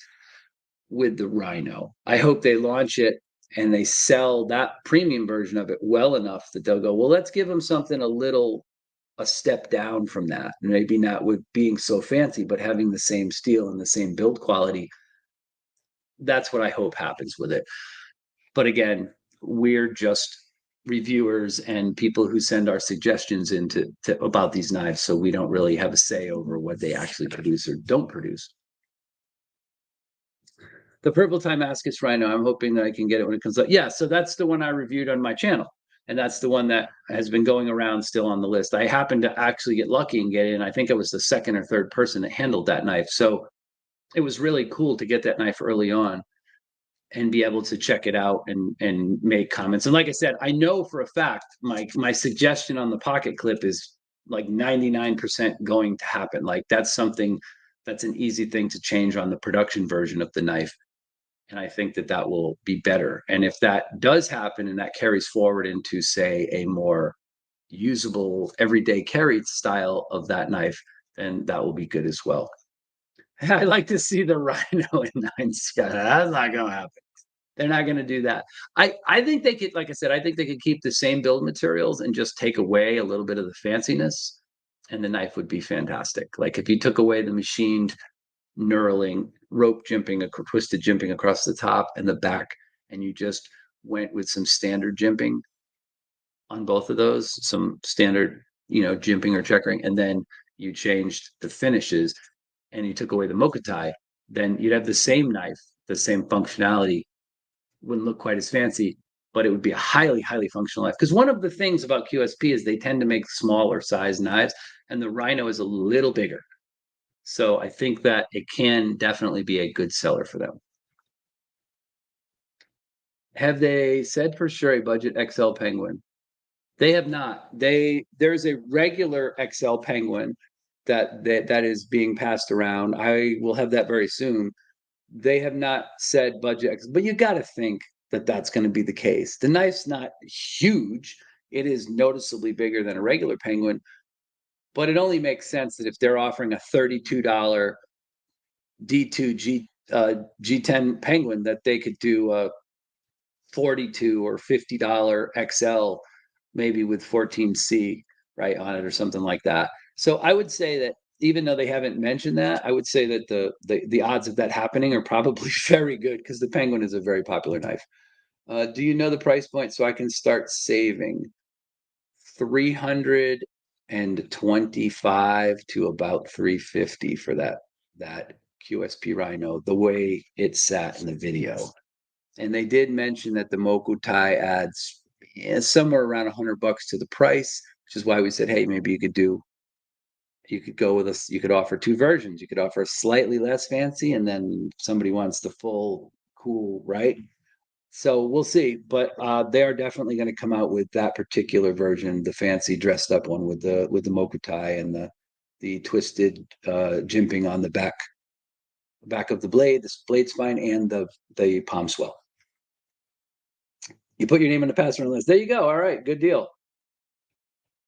with the Rhino. I hope they launch it and they sell that premium version of it well enough that they'll go, well, let's give them something a step down from that. Maybe not with being so fancy, but having the same steel and the same build quality. That's what I hope happens with it. But again, we're just reviewers and people who send our suggestions about these knives, so we don't really have a say over what they actually produce or don't produce. The Purple Timascus Rhino, I'm hoping that I can get it when it comes up. Yeah, so that's the one I reviewed on my channel. And that's the one that has been going around still on the list. I happened to actually get lucky and get in. I think I was the second or third person that handled that knife. So it was really cool to get that knife early on and be able to check it out and make comments. And like I said, I know for a fact my suggestion on the pocket clip is like 99% going to happen. Like that's an easy thing to change on the production version of the knife. And I think that will be better. And if that does happen and that carries forward into, say, a more usable everyday carry style of that knife, then that will be good as well. I'd like to see the Rhino in 9 Sky. That's not going to happen. They're not going to do that. I think they could, like I said, I think they could keep the same build materials and just take away a little bit of the fanciness, and the knife would be fantastic. Like if you took away the machined knurling, rope jimping, twisted jimping across the top and the back, and you just went with some standard jimping on both of those, some standard, jimping or checkering, and then you changed the finishes and you took away the mokutai, then you'd have the same knife, the same functionality, wouldn't look quite as fancy, but it would be a highly, highly functional knife. Because one of the things about QSP is they tend to make smaller size knives, and the Rhino is a little bigger. So I think that it can definitely be a good seller for them. Have they said for sure a budget XL Penguin? They have not. There's a regular XL Penguin that is being passed around. I will have that very soon. They have not said budget, but you got to think that that's going to be the case. The knife's not huge. It is noticeably bigger than a regular Penguin, but it only makes sense that if they're offering a $32 D2 G10 Penguin, that they could do a $42 or $50 XL maybe with 14C right on it or something like that. So I would say that even though they haven't mentioned that, I would say that the odds of that happening are probably very good because the Penguin is a very popular knife. Do you know the price point so I can start saving? 325 to about 350 for that QSP Rhino, the way it sat in the video. And they did mention that the Mokutai adds somewhere around $100 to the price, which is why we said, hey, maybe you could go with us. You could offer two versions. You could offer a slightly less fancy, and then somebody wants the full cool, right? So we'll see, but they are definitely going to come out with that particular version, the fancy dressed up one with the mokutai and the twisted jimping on the back of the blade, the blade spine, and the palm swell. You put your name on the pass run list. There you go. All right, good deal.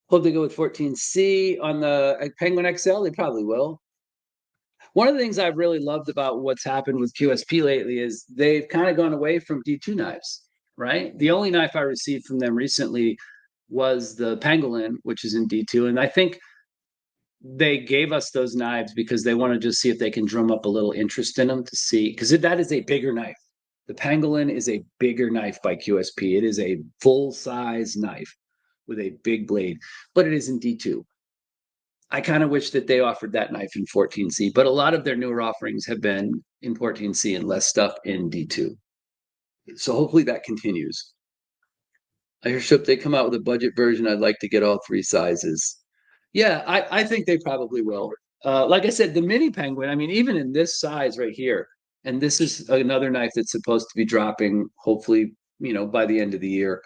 Hope they go with 14C on the Penguin XL. They probably will. One of the things I've really loved about what's happened with QSP lately is they've kind of gone away from D2 knives, right? The only knife I received from them recently was the Pangolin, which is in D2. And I think they gave us those knives because they want to just see if they can drum up a little interest in them to see, because that is a bigger knife. The Pangolin is a bigger knife by QSP. It is a full size knife with a big blade, but it is in D2. I kind of wish that they offered that knife in 14C, but a lot of their newer offerings have been in 14C and less stuff in D2. So hopefully that continues. I hear if they come out with a budget version, I'd like to get all three sizes. Yeah, I think they probably will. Like I said, the mini penguin, I mean, even in this size right here, and this is another knife that's supposed to be dropping, hopefully, by the end of the year.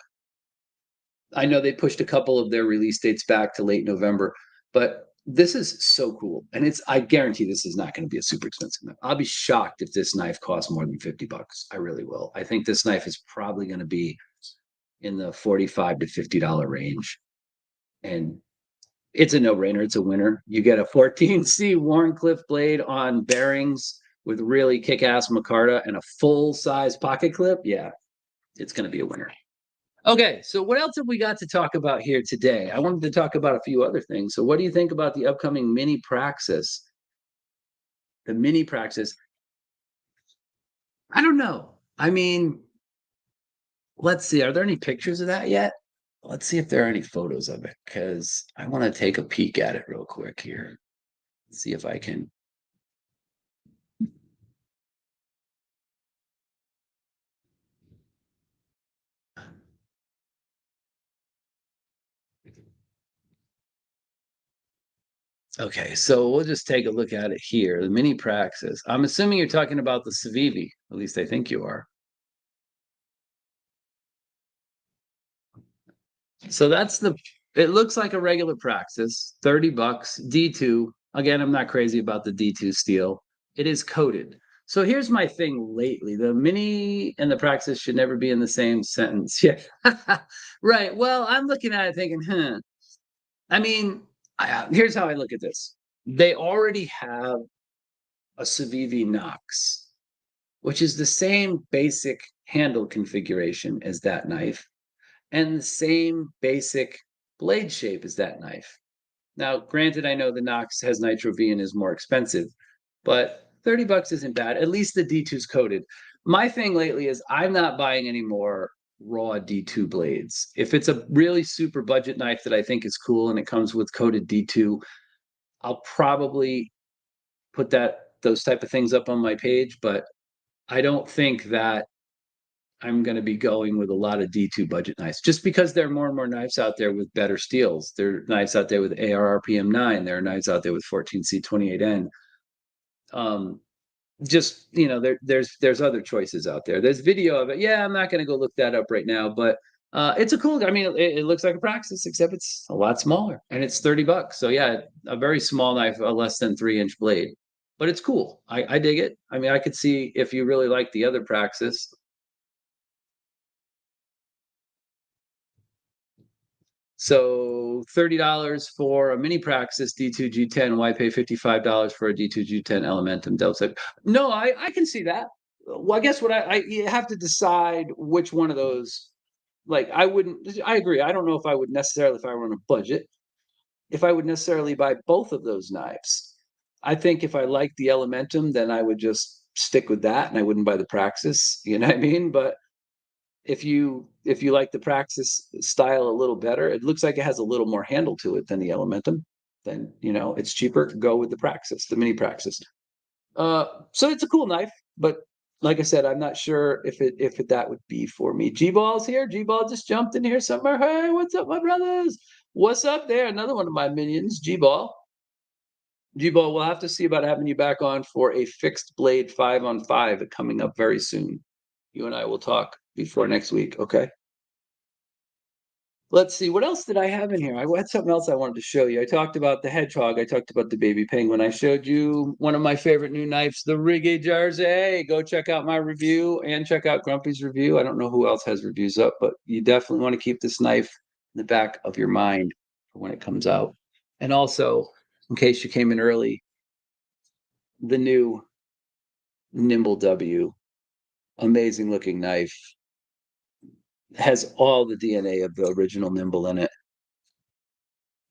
I know they pushed a couple of their release dates back to late November, but this is so cool. And I guarantee this is not going to be a super expensive knife. I'll be shocked if this knife costs more than $50. I really will. I think this knife is probably going to be in the $45 to $50 range. And it's a no-brainer. It's a winner. You get a 14C Wharncliffe blade on bearings with really kick-ass micarta and a full-size pocket clip. Yeah, it's going to be a winner. Okay, so what else have we got to talk about here today? I wanted to talk about a few other things. So what do you think about the upcoming mini Praxis? The mini Praxis. I don't know. I mean, let's see. Are there any pictures of that yet? Let's see if there are any photos of it, because I want to take a peek at it real quick here. See if I can. Okay, so we'll just take a look at it here. The mini Praxis. I'm assuming you're talking about the Civivi. At least I think you are. So it looks like a regular Praxis, $30, D2. Again, I'm not crazy about the D2 steel. It is coated. So here's my thing lately. The mini and the Praxis should never be in the same sentence. Yeah. Right. Well, I'm looking at it thinking, I mean, here's how I look at this. They already have a Civivi Nox, which is the same basic handle configuration as that knife and the same basic blade shape as that knife. Now, granted, I know the Nox has Nitro V and is more expensive, but $30 isn't bad. At least the D2 is coated. My thing lately is I'm not buying any more raw D2 blades. If it's a really super budget knife that I think is cool and it comes with coated D2, I'll probably put those type of things up on my page, but I don't think that I'm going to be going with a lot of D2 budget knives just because there are more and more knives out there with better steels. There are knives out there with ARRPM9. There are knives out there with 14C28N. There's other choices out there. There's video of it. Yeah, I'm not going to go look that up right now, but it's a cool. I mean, it looks like a Praxis, except it's a lot smaller, and it's $30. So yeah, a very small knife, a less than 3-inch blade, but it's cool. I dig it. I mean, I could see if you really like the other Praxis. So $30 for a mini Praxis D2 G10. Why pay $55 for a D2 G10 Elementum Delta? No, I can see that. Well, I guess you have to decide which one of those like I agree. I don't know if I would necessarily, if I were on a budget, if I would necessarily buy both of those knives. I think if I like the Elementum, then I would just stick with that and I wouldn't buy the Praxis. You know what I mean? But if you like the Praxis style a little better, it looks like it has a little more handle to it than the Elementum. Then it's cheaper. Go with the Praxis, the mini Praxis. So it's a cool knife, but like I said, I'm not sure if that would be for me. G Ball's here. G Ball just jumped in here somewhere. Hey, what's up, my brothers? What's up there? Another one of my minions, G Ball. G Ball, we'll have to see about having you back on for a fixed blade 5-on-5 coming up very soon. You and I will talk before next week, okay? Let's see, what else did I have in here? I had something else I wanted to show you. I talked about the hedgehog. I talked about the baby penguin. I showed you one of my favorite new knives, the Riggy Jersey. Go check out my review and check out Grumpy's review. I don't know who else has reviews up, but you definitely want to keep this knife in the back of your mind for when it comes out. And also, in case you came in early, the new Nimble W, amazing looking knife, has all the DNA of the original Nimble in it,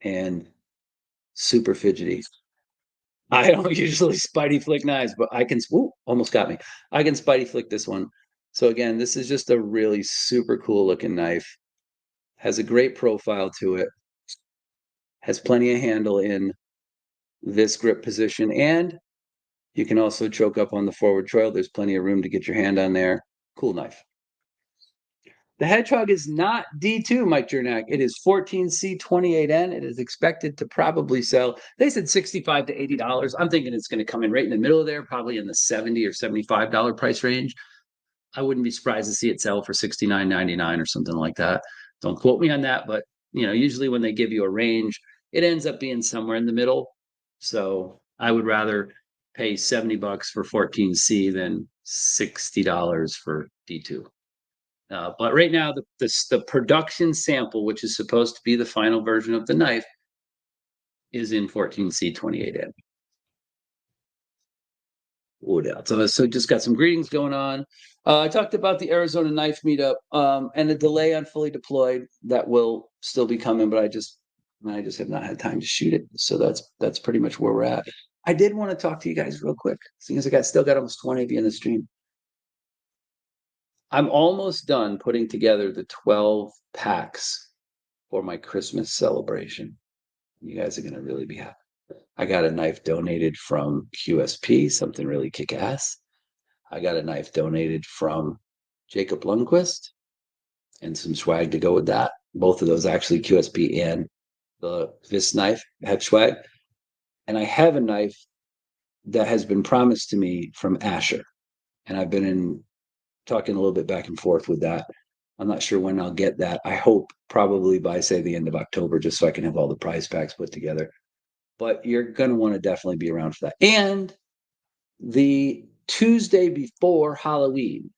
and super fidgety. I don't usually Spidey flick knives, but I can. Ooh, almost got me. I can Spidey flick this one. So again, this is just a really super cool looking knife. Has a great profile to it. Has plenty of handle in this grip position, and you can also choke up on the forward trail. There's plenty of room to get your hand on there. Cool knife. The Hedgehog is not D2, Mike Jernak. It is 14C28N. It is expected to probably sell. They said $65 to $80. I'm thinking it's going to come in right in the middle of there, probably in the $70 or $75 price range. I wouldn't be surprised to see it sell for $69.99 or something like that. Don't quote me on that, but usually when they give you a range, it ends up being somewhere in the middle. So I would rather pay $70 for 14C than $60 for D2. But right now, the production sample, which is supposed to be the final version of the knife, is in 14C28N. What else? So just got some greetings going on. I talked about the Arizona Knife Meetup and the delay on fully deployed that will still be coming, but I just have not had time to shoot it. So that's pretty much where we're at. I did want to talk to you guys real quick, seeing as I still got almost 20 of you in the stream. I'm almost done putting together the 12 packs for my Christmas celebration. You guys are going to really be happy. I got a knife donated from Qsp, something really kick-ass. I got a knife donated from Jacob Lundquist and some swag to go with that. Both of those actually Qsp and this knife have swag. And I have a knife that has been promised to me from Asher. And I've been talking a little bit back and forth with that. I'm not sure when I'll get that. I hope probably by, say, the end of October, just so I can have all the prize packs put together. But you're going to want to definitely be around for that. And the Tuesday before Halloween,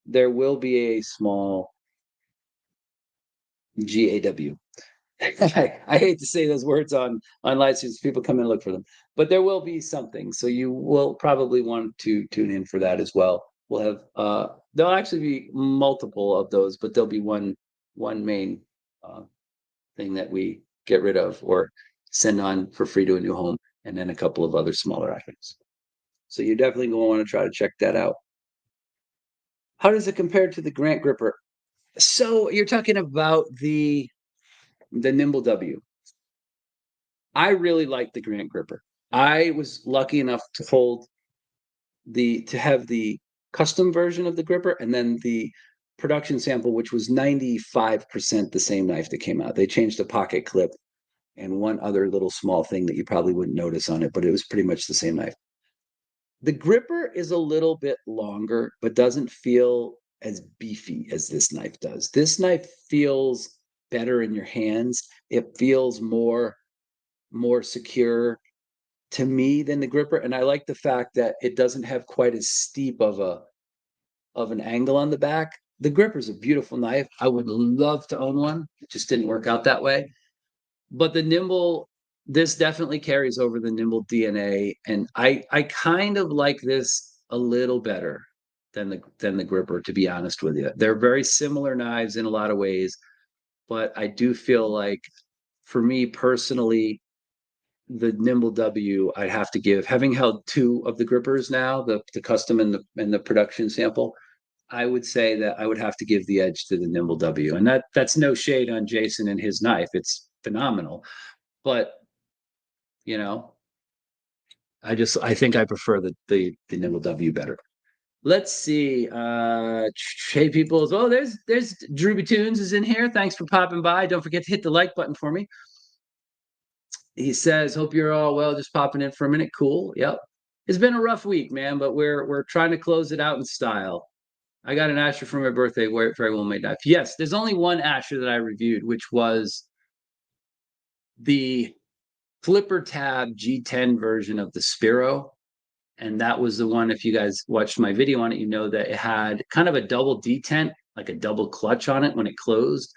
there will be a small GAW. I hate to say those words on live streams. People come in and look for them, but there will be something. So you will probably want to tune in for that as well. We'll have there'll actually be multiple of those, but there'll be one main thing that we get rid of or send on for free to a new home, and then a couple of other smaller items. So you're definitely going to want to try to check that out. How does it compare to the Grant Gripper? So you're talking about the Nimble W. I really like the Grant Gripper. I was lucky enough to have the custom version of the gripper and then the production sample, which was 95% the same knife that came out. They changed the pocket clip and one other little small thing that you probably wouldn't notice on it, but it was pretty much the same knife. The gripper is a little bit longer, but doesn't feel as beefy as this knife does. This knife feels better in your hands. It feels more secure to me than the gripper, and I like the fact that it doesn't have quite as steep of an angle on the back. The gripper's a beautiful knife. I would love to own one. It just didn't work out that way. But the Nimble, this definitely carries over the Nimble DNA, and I kind of like this a little better than the gripper, to be honest with you. They're very similar knives in a lot of ways, but I do feel like, for me personally, the Nimble W I'd have to give, having held two of the grippers now, the custom and the production sample. I would say that I would have to give the edge to the Nimble W, and that's no shade on Jason and his knife. It's phenomenal, but you know, I think I prefer the Nimble W better. Let's see. Hey, people. Oh, there's Drooby Tunes is in here. Thanks for popping by. Don't forget to hit the like button for me. He says, "Hope you're all well. Just popping in for a minute. Cool. Yep. It's been a rough week, man, but we're trying to close it out in style. I got an Asher for my birthday. Very well made knife. Yes, there's only one Asher that I reviewed, which was the Flipper Tab G10 version of the Spiro. And that was the one, if you guys watched my video on it, you know that it had kind of a double detent, like a double clutch on it when it closed.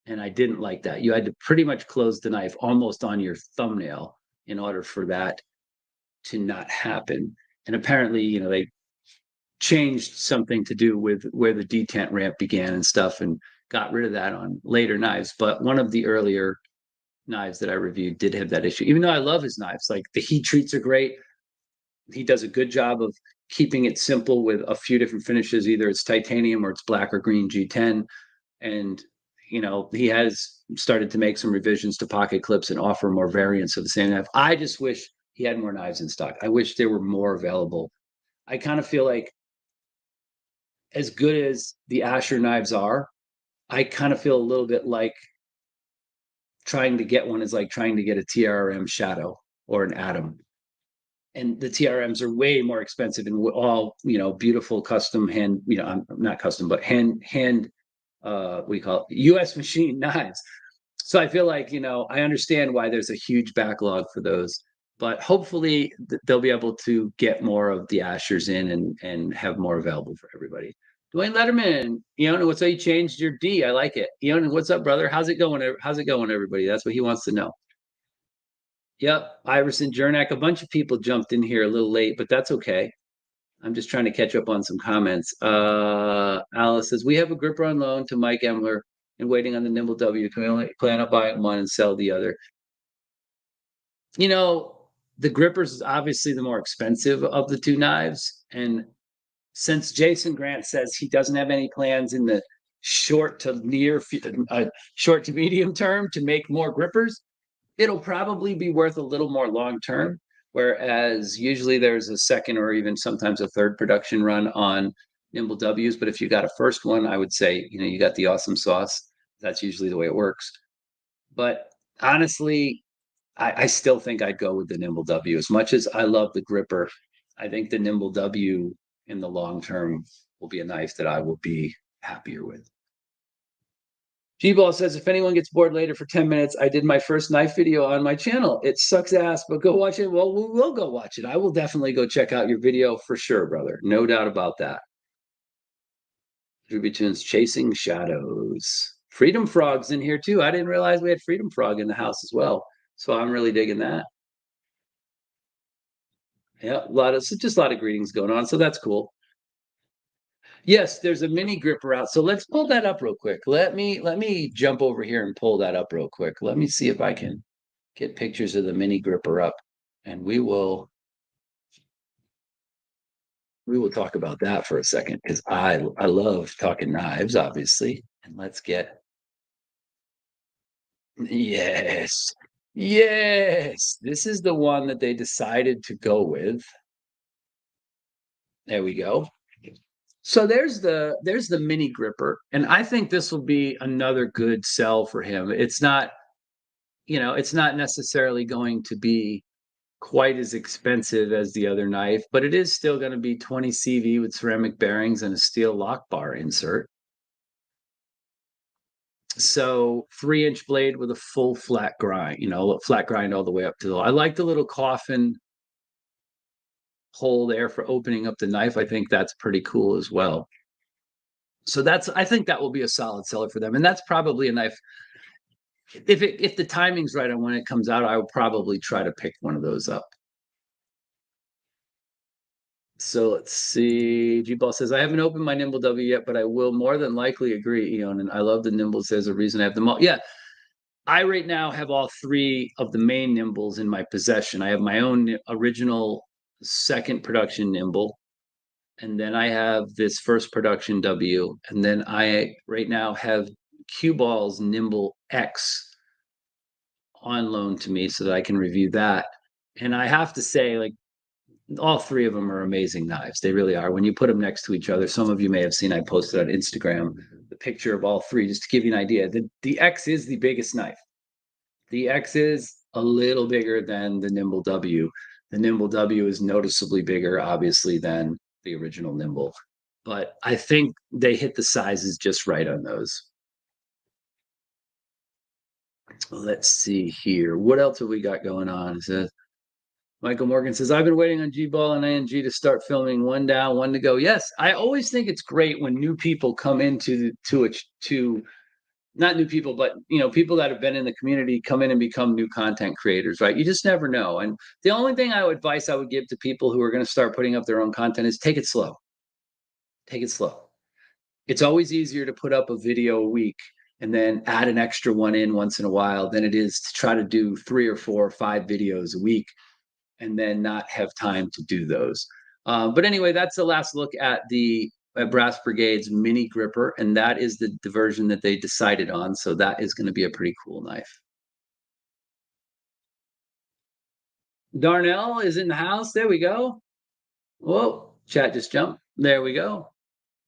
And I didn't like that. You had to pretty much close the knife almost on your thumbnail in order for that to not happen. And apparently, they changed something to do with where the detent ramp began and stuff, and got rid of that on later knives. But one of the earlier knives that I reviewed did have that issue, even though I love his knives. Like, the heat treats are great. He does a good job of keeping it simple with a few different finishes. Either it's titanium or it's black or green G10. And, he has started to make some revisions to pocket clips and offer more variants of the same knife. I just wish he had more knives in stock. I wish there were more available. I kind of feel like, as good as the Asher knives are, I kind of feel a little bit like trying to get one is like trying to get a TRM Shadow or an Atom. And the TRMs are way more expensive and all, beautiful custom hand, not custom, but hand, what do you call it? US machine knives. So I feel like, I understand why there's a huge backlog for those, but hopefully they'll be able to get more of the Ashers in and have more available for everybody. Dwayne Letterman, what's up? You changed your D. I like it. What's up, brother? How's it going? How's it going, everybody? That's what he wants to know. Yep, Iverson, Jernak, a bunch of people jumped in here a little late, but that's okay. I'm just trying to catch up on some comments. Alice says, we have a gripper on loan to Mike Emler and waiting on the Nimble W. Can we only plan on buying one and sell the other? The grippers is obviously the more expensive of the two knives. And since Jason Grant says he doesn't have any plans in the short to medium term to make more grippers, it'll probably be worth a little more long term. Whereas usually there's a second or even sometimes a third production run on Nimble W's. But if you got a first one, I would say, you got the awesome sauce. That's usually the way it works. But honestly, I still think I'd go with the Nimble W. As much as I love the gripper, I think the Nimble W in the long term will be a knife that I will be happier with. G-Ball says, if anyone gets bored later for 10 minutes, I did my first knife video on my channel. It sucks ass, but go watch it. Well, we'll go watch it. I will definitely go check out your video for sure, brother. No doubt about that. Ruby Tunes, Chasing Shadows. Freedom Frog's in here too. I didn't realize we had Freedom Frog in the house as well. So I'm really digging that. Yeah, just a lot of greetings going on. So that's cool. Yes, there's a mini gripper out. So let's pull that up real quick. Let me jump over here and pull that up real quick. Let me see if I can get pictures of the mini gripper up, and we will talk about that for a second, because I love talking knives, obviously. And let's get, yes, this is the one that they decided to go with. There we go. So there's the mini gripper, and I think this will be another good sell for him. It's not, it's not necessarily going to be quite as expensive as the other knife, but it is still going to be 20 CV with ceramic bearings and a steel lock bar insert. So 3-inch blade with a full flat grind, flat grind all the way up to I like the little coffin hole there for opening up the knife. I think that's pretty cool as well. So I think that will be a solid seller for them. And that's probably a knife. If the timing's right on when it comes out, I will probably try to pick one of those up. So let's see. G-Ball says, I haven't opened my Nimble W yet, but I will more than likely agree, Eionan. I love the Nimbles. There's a reason I have them all. Yeah, I right now have all three of the main Nimbles in my possession. I have my own original second production Nimble, and then I have this first production W, and then I right now have Q-Ball's Nimble X on loan to me so that I can review that. And I have to say, like, all three of them are amazing knives. They really are. When you put them next to each other, some of you may have seen I posted on Instagram the picture of all three, just to give you an idea. The X is the biggest knife. The X is a little bigger than the Nimble W. The Nimble W is noticeably bigger, obviously, than the original Nimble. But I think they hit the sizes just right on those. Let's see here. What else have we got going on? It says, Michael Morgan says, I've been waiting on G-Ball and ING to start filming. One down, one to go. Yes, I always think it's great when new people come into to not new people, but people that have been in the community come in and become new content creators, right? You just never know. And the only thing advice I would give to people who are going to start putting up their own content is take it slow. Take it slow. It's always easier to put up a video a week and then add an extra one in once in a while than it is to try to do 3 or 4 or 5 videos a week and then not have time to do those. But anyway, that's the last look at the Brass Brigade's mini gripper, and that is the version that they decided on. So that is going to be a pretty cool knife. Darnell is in the house. There we go. Whoa, chat just jumped. There we go.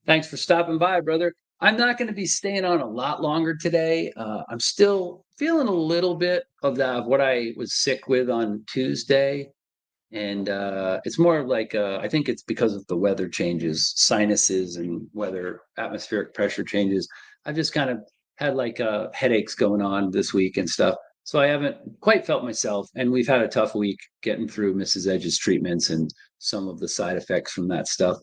Thanks for stopping by, brother. I'm not going to be staying on a lot longer today. I'm still feeling a little bit of that, of what I was sick with on Tuesday. And it's more like I think it's because of the weather changes, sinuses and weather, atmospheric pressure changes. I've just kind of had like headaches going on this week and stuff. So I haven't quite felt myself. And we've had a tough week getting through Mrs. Edge's treatments and some of the side effects from that stuff.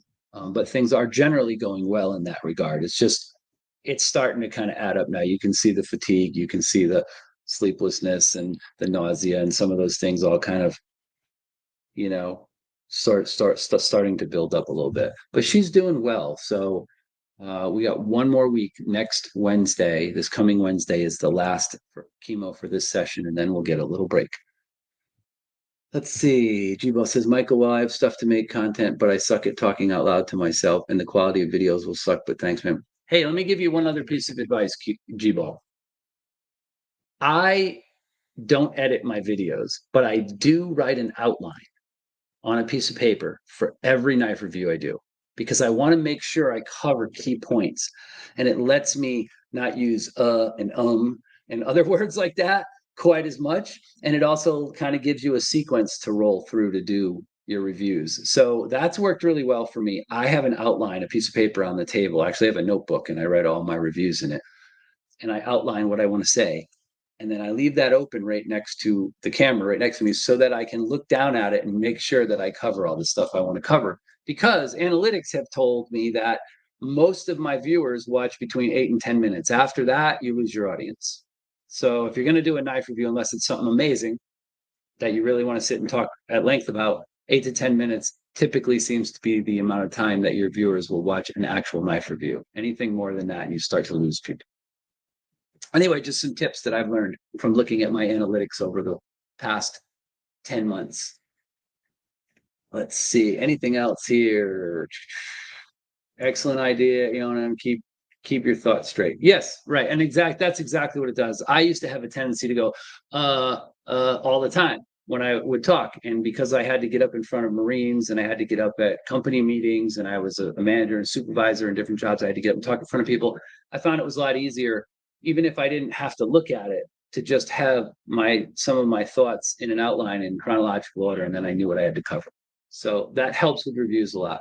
But things are generally going well in that regard. It's starting to kind of add up now. You can see the fatigue, you can see the sleeplessness and the nausea and some of those things all kind of starting to build up a little bit. But she's doing well. So we got one more week. Next Wednesday, this coming Wednesday, is the last for chemo for this session, and then we'll get a little break. Let's see. Jibo says, Michael, well, I have stuff to make content, but I suck at talking out loud to myself, and the quality of videos will suck, but thanks, man. Hey, let me give you one other piece of advice, Jibo. I don't edit my videos, but I do write an outline on a piece of paper for every knife review I do, because I want to make sure I cover key points, and it lets me not use and other words like that quite as much. And it also kind of gives you a sequence to roll through to do your reviews. So that's worked really well for me. I have an outline, a piece of paper on the table. Actually, I have a notebook and I write all my reviews in it. And I outline what I want to say. And then I leave that open right next to the camera, right next to me, so that I can look down at it and make sure that I cover all the stuff I want to cover. Because analytics have told me that most of my viewers watch between 8 and 10 minutes. After that, you lose your audience. So if you're going to do a knife review, unless it's something amazing that you really want to sit and talk at length about, 8 to 10 minutes typically seems to be the amount of time that your viewers will watch an actual knife review. Anything more than that, you start to lose people. Anyway, just some tips that I've learned from looking at my analytics over the past 10 months. Let's see. Anything else here? Excellent idea, Eionan. Keep your thoughts straight. Yes, right. And that's exactly what it does. I used to have a tendency to go all the time when I would talk. And because I had to get up in front of Marines and I had to get up at company meetings and I was a manager and supervisor in different jobs, I had to get up and talk in front of people. I found it was a lot easier, even if I didn't have to look at it, to just have some of my thoughts in an outline in chronological order, and then I knew what I had to cover. So that helps with reviews a lot.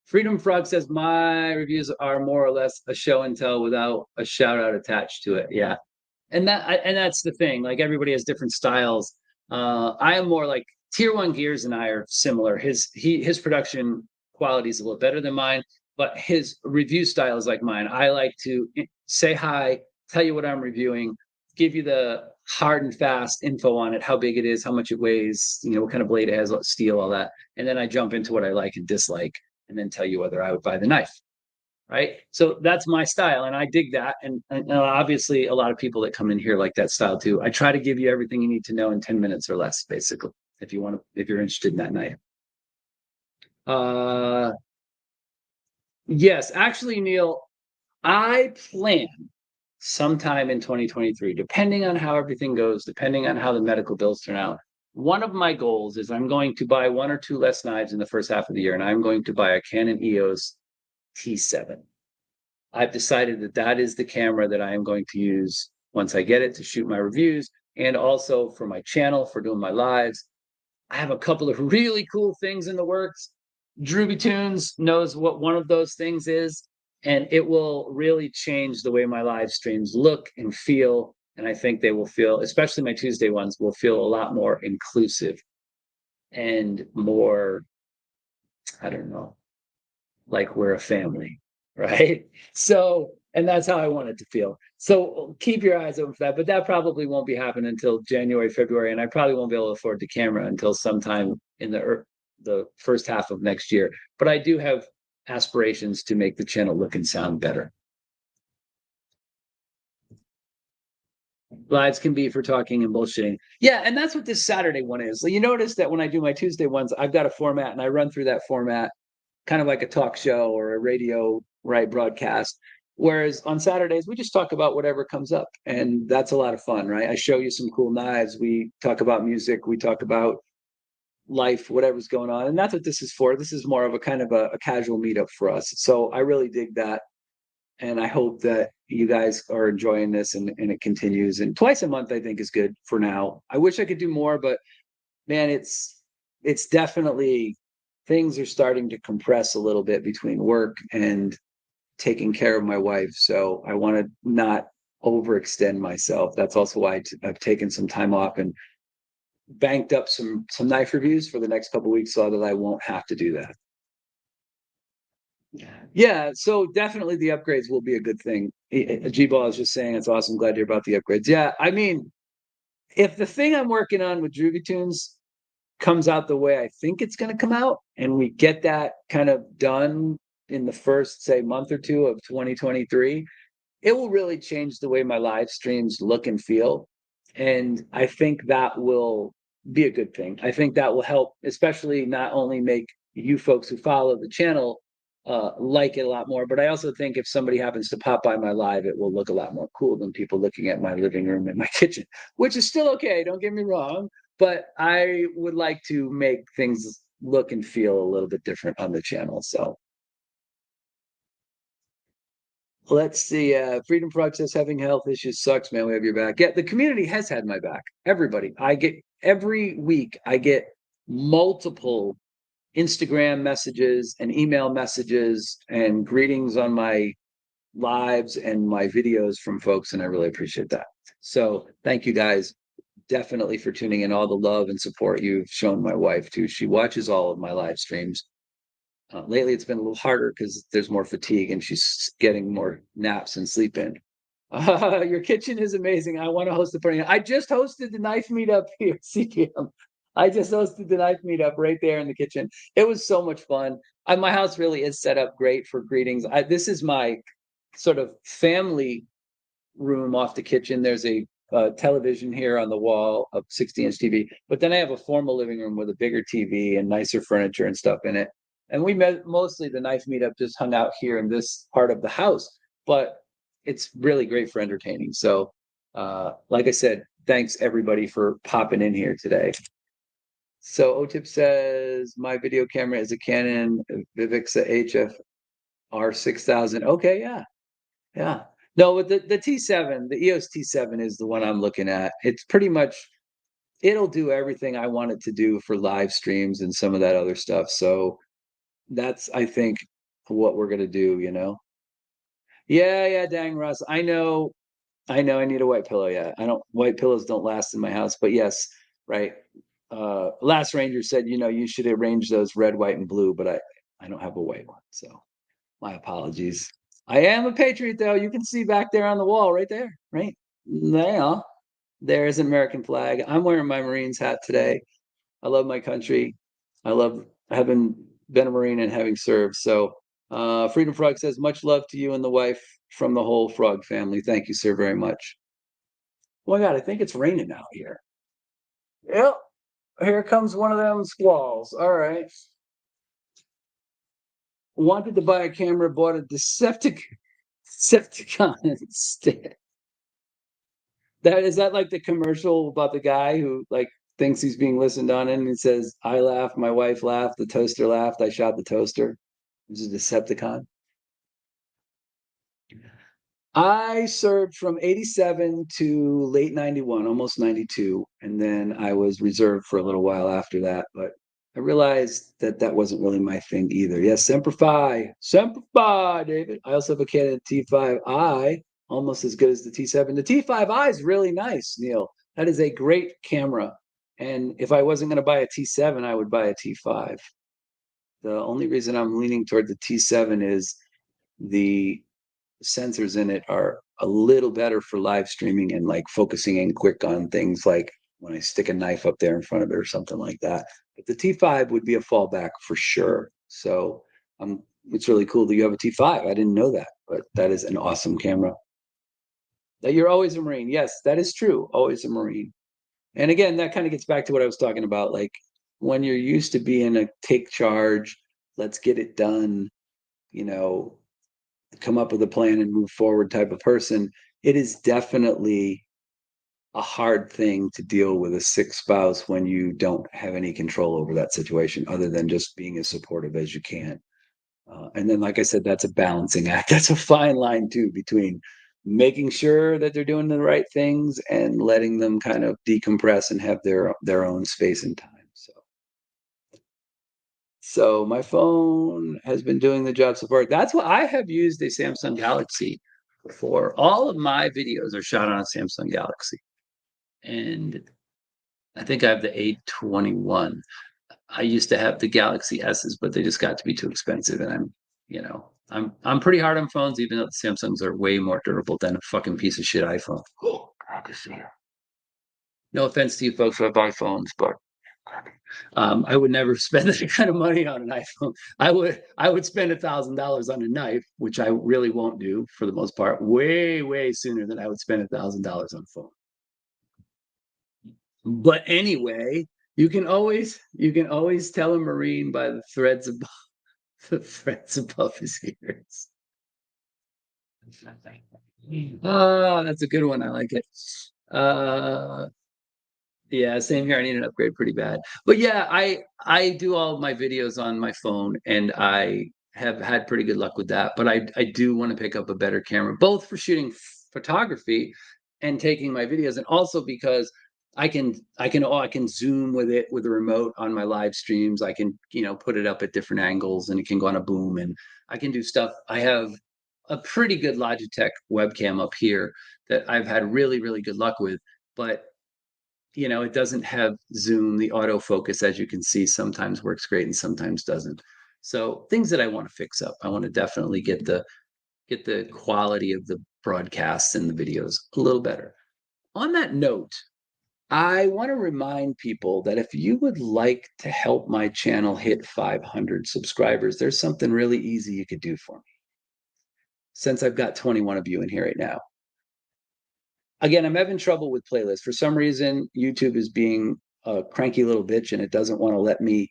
Freedom Frog says, my reviews are more or less a show and tell without a shout out attached to it. Yeah. And that's the thing. Like, everybody has different styles. I am more like Tier 1 Gears and I are similar. His production quality is a little better than mine, but his review style is like mine. I like to say hi, tell you what I'm reviewing, give you the hard and fast info on it, how big it is, how much it weighs, what kind of blade it has, what steel, all that. And then I jump into what I like and dislike, and then tell you whether I would buy the knife. Right. So that's my style. And I dig that. And obviously, a lot of people that come in here like that style too. I try to give you everything you need to know in 10 minutes or less, basically, if you're interested in that knife. Uh, yes, actually, Neil, I plan sometime in 2023, depending on how everything goes, depending on how the medical bills turn out. One of my goals is I'm going to buy one or two less knives in the first half of the year, and I'm going to buy a Canon EOS T7. I've decided that that is the camera that I am going to use once I get it to shoot my reviews and also for my channel for doing my lives. I have a couple of really cool things in the works. Drooby Tunes knows what one of those things is, and it will really change the way my live streams look and feel. And I think they will feel, especially my Tuesday ones, will feel a lot more inclusive and more, I don't know, like we're a family, right? So, and that's how I want it to feel. So keep your eyes open for that, but that probably won't be happening until January, February, and I probably won't be able to afford the camera until sometime in the first half of next year. But I do have aspirations to make the channel look and sound better. Lives can be for talking and bullshitting. Yeah, and that's what this Saturday one is. So you notice that when I do my Tuesday ones, I've got a format and I run through that format kind of like a talk show or a radio broadcast. Whereas on Saturdays, we just talk about whatever comes up. And that's a lot of fun, right? I show you some cool knives. We talk about music. We talk about life, whatever's going on. And that's what this is for. This is more of a kind of a casual meetup for us. So I really dig that. And I hope that you guys are enjoying this and it continues. And twice a month, I think, is good for now. I wish I could do more, but man, it's definitely things are starting to compress a little bit between work and taking care of my wife. So I want to not overextend myself. That's also why I've taken some time off and banked up some knife reviews for the next couple of weeks so that I won't have to do that. Yeah, so definitely the upgrades will be a good thing. G-Ball is just saying it's awesome. Glad to hear about the upgrades. Yeah, I mean, if the thing I'm working on with Droovy Tunes comes out the way I think it's going to come out, and we get that kind of done in the first, say, month or two of 2023, it will really change the way my live streams look and feel. And I think that will be a good thing. I think that will help, especially not only make you folks who follow the channel like it a lot more, but I also think if somebody happens to pop by my live, it will look a lot more cool than people looking at my living room and my kitchen, which is still okay. Don't get me wrong, but I would like to make things look and feel a little bit different on the channel. So let's see. Freedom Frog says having health issues sucks, man. We have your back. Yeah, the community has had my back. Everybody. I get every week. I get multiple Instagram messages and email messages and greetings on my lives and my videos from folks, and I really appreciate that. So thank you guys definitely for tuning in. All the love and support you've shown my wife too. She watches all of my live streams. Lately, it's been a little harder because there's more fatigue and she's getting more naps and sleep in. Your kitchen is amazing. I want to host the party. I just hosted the knife meetup here, CPM. I just hosted the knife meetup right there in the kitchen. It was so much fun. My house really is set up great for greetings. This is my sort of family room off the kitchen. There's a television here on the wall, a 60-inch TV. But then I have a formal living room with a bigger TV and nicer furniture and stuff in it. And we met mostly the knife meetup just hung out here in this part of the house, but it's really great for entertaining. So, like I said, thanks everybody for popping in here today. So OTIP says my video camera is a Canon Vivixa HF R6000. Okay, yeah, yeah. No, with the T7, the EOS T7 is the one I'm looking at. It's pretty much it'll do everything I want it to do for live streams and some of that other stuff. So that's I think what we're gonna do, you know. Yeah, yeah, dang Russ. I know I need a white pillow. Yeah. I don't white pillows don't last in my house, but yes, right. Last Ranger said, you should arrange those red, white, and blue, but I don't have a white one. So my apologies. I am a patriot though. You can see back there on the wall right there, right? Yeah, there's an American flag. I'm wearing my Marines hat today. I love my country. I love having been a Marine and having served. So, Freedom Frog says, much love to you and the wife from the whole Frog family. Thank you, sir, very much. Oh my God, I think it's raining out here. Yep, here comes one of them squalls. All right. Wanted to buy a camera, bought a Decepticon instead. That is that like the commercial about the guy who like thinks he's being listened on and he says, I laughed, my wife laughed, the toaster laughed, I shot the toaster. It was a Decepticon. I served from 87 to late 91, almost 92. And then I was reserved for a little while after that. But I realized that that wasn't really my thing either. Yes, Semper Fi. Semper Fi, David. I also have a Canon T5i, almost as good as the T7. The T5i is really nice, Neil. That is a great camera. And if I wasn't going to buy a T7, I would buy a T5. The only reason I'm leaning toward the T7 is the sensors in it are a little better for live streaming and like focusing in quick on things like when I stick a knife up there in front of it or something like that. But the T5 would be a fallback for sure. So it's really cool that you have a T5. I didn't know that, but that is an awesome camera. That you're always a Marine. Yes, that is true. Always a Marine. And again, that kind of gets back to what I was talking about. Like when you're used to being a take charge, let's get it done, you know, come up with a plan and move forward type of person, it is definitely a hard thing to deal with a sick spouse when you don't have any control over that situation other than just being as supportive as you can. And then, like I said, that's a balancing act. That's a fine line too between making sure that they're doing the right things and letting them kind of decompress and have their own space and time. So my phone has been doing the job so far. That's why I have used a Samsung Galaxy before. All of my videos are shot on a Samsung Galaxy. And I think I have the A21. I used to have the Galaxy S's, but they just got to be too expensive. And I'm pretty hard on phones, even though the Samsungs are way more durable than a fucking piece of shit iPhone. Oh, no offense to you folks who have iPhones, but I would never spend that kind of money on an iPhone. I would spend $1,000 on a knife, which I really won't do for the most part, way sooner than I would spend $1,000 on a phone. But anyway, you can always tell a Marine by the threads above his ears. Oh, that's a good one. I like it. Uh, Yeah, same here. I need an upgrade pretty bad. But yeah, I do all of my videos on my phone and I have had pretty good luck with that. But I do want to pick up a better camera, both for shooting photography and taking my videos, and also because I can zoom with it with the remote on my live streams. I can, put it up at different angles and it can go on a boom and I can do stuff. I have a pretty good Logitech webcam up here that I've had really, really good luck with. But it doesn't have zoom. The autofocus, as you can see, sometimes works great and sometimes doesn't. So things that I want to fix up. I want to definitely get the quality of the broadcasts and the videos a little better. On that note, I want to remind people that if you would like to help my channel hit 500 subscribers, there's something really easy you could do for me. Since I've got 21 of you in here right now, again, I'm having trouble with playlists. For some reason, YouTube is being a cranky little bitch and it doesn't want to let me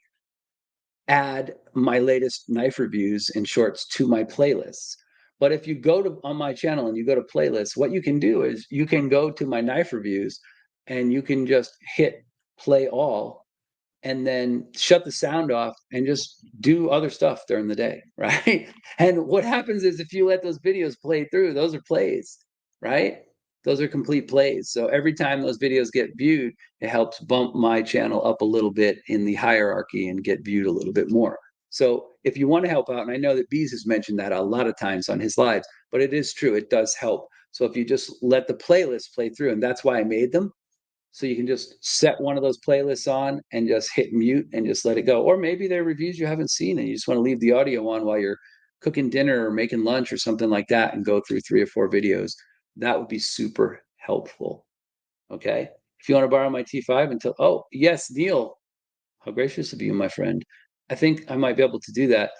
add my latest knife reviews and shorts to my playlists. But if you go to on my channel and you go to playlists, what you can do is you can go to my knife reviews and you can just hit play all and then shut the sound off and just do other stuff during the day, right? And what happens is if you let those videos play through, those are plays, right? Those are complete plays. So every time those videos get viewed, it helps bump my channel up a little bit in the hierarchy and get viewed a little bit more. So if you want to help out, and I know that Bees has mentioned that a lot of times on his lives, but it is true, it does help. So if you just let the playlist play through, and that's why I made them, so you can just set one of those playlists on and just hit mute and just let it go. Or maybe they're reviews you haven't seen and you just want to leave the audio on while you're cooking dinner or making lunch or something like that and go through 3 or 4 videos. That would be super helpful. Okay. If you want to borrow my T5 until, oh, yes, Neil, how gracious of you, my friend. I think I might be able to do that.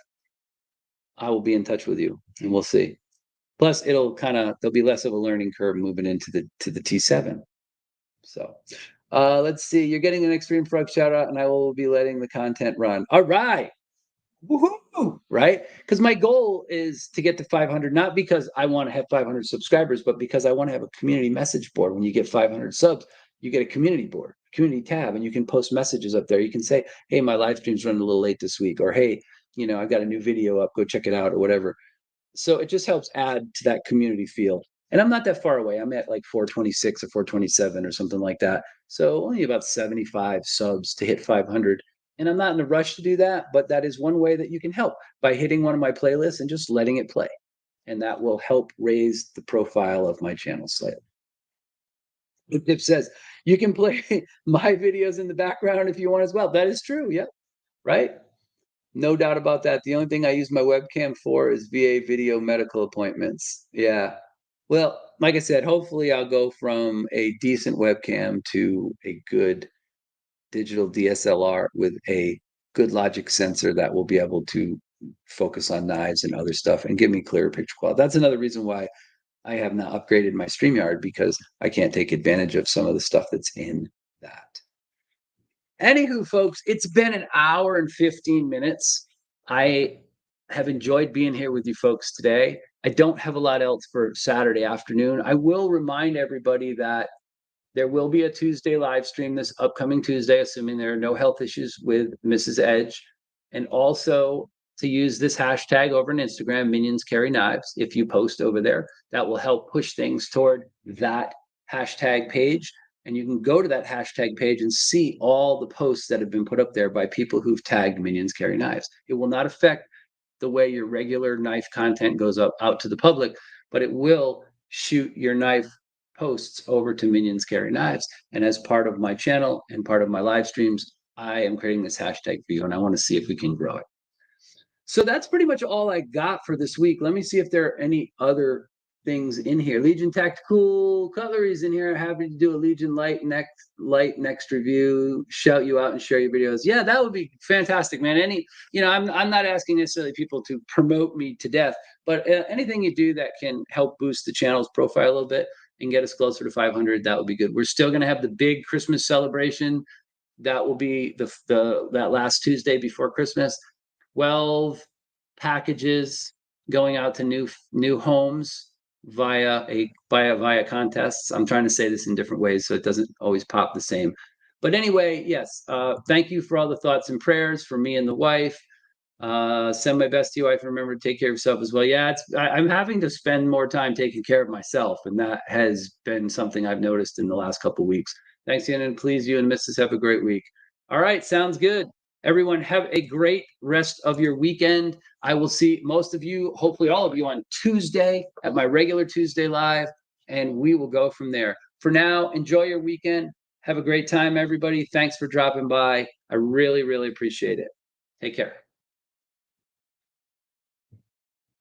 I will be in touch with you and we'll see. Plus, there'll be less of a learning curve moving into the T7. So, let's see. You're getting an Extreme Frog shout out, and I will be letting the content run. All right. Woohoo! Right? Because my goal is to get to 500, not because I want to have 500 subscribers, but because I want to have a community message board. When you get 500 subs, you get a community board, community tab, and you can post messages up there. You can say, hey, my live stream's running a little late this week, or hey, I got a new video up, go check it out, or whatever. So it just helps add to that community feel. And I'm not that far away. I'm at like 426 or 427 or something like that. So only about 75 subs to hit 500. And I'm not in a rush to do that, but that is one way that you can help by hitting one of my playlists and just letting it play. And that will help raise the profile of my channel slightly. Tip says, you can play my videos in the background if you want as well. That is true. Yeah. Right. No doubt about that. The only thing I use my webcam for is VA video medical appointments. Yeah. Well, like I said, hopefully I'll go from a decent webcam to a good digital DSLR with a good logic sensor that will be able to focus on knives and other stuff and give me clearer picture quality. That's another reason why I have not upgraded my StreamYard, because I can't take advantage of some of the stuff that's in that. Anywho, folks, it's been an hour and 15 minutes. I have enjoyed being here with you folks today. I don't have a lot else for Saturday afternoon. I will remind everybody that there will be a Tuesday live stream this upcoming Tuesday, assuming there are no health issues with Mrs. Edge. And also to use this hashtag over on Instagram, Minions Carry Knives. If you post over there, that will help push things toward that hashtag page. And you can go to that hashtag page and see all the posts that have been put up there by people who've tagged Minions Carry Knives. It will not affect the way your regular knife content goes out to the public, but it will shoot your knife posts over to Minions Carry Knives. And as part of my channel and part of my live streams, I am creating this hashtag for you, and I want to see if we can grow it. So that's pretty much all I got for this week. Let me see if there are any other things in here. Legion Tactical Cutlery's in here. Happy to do a Legion Light next review. Shout you out and share your videos. Yeah, that would be fantastic, man. I'm not asking necessarily people to promote me to death, but anything you do that can help boost the channel's profile a little bit and get us closer to 500, that would be good. We're still going to have the big Christmas celebration. That will be that last Tuesday before Christmas. 12 packages going out to new homes via contests. I'm trying to say this in different ways so it doesn't always pop the same. But anyway, yes, thank you for all the thoughts and prayers for me and the wife. Send my best to you, wife. Remember to take care of yourself as well. Yeah, I'm having to spend more time taking care of myself, and that has been something I've noticed in the last couple of weeks. Thanks, Ian, and please, you and Mrs. have a great week. All right, sounds good. Everyone, have a great rest of your weekend. I will see most of you, hopefully all of you, on Tuesday at my regular Tuesday live, and we will go from there. For now, enjoy your weekend. Have a great time, everybody. Thanks for dropping by. I really, really appreciate it. Take care.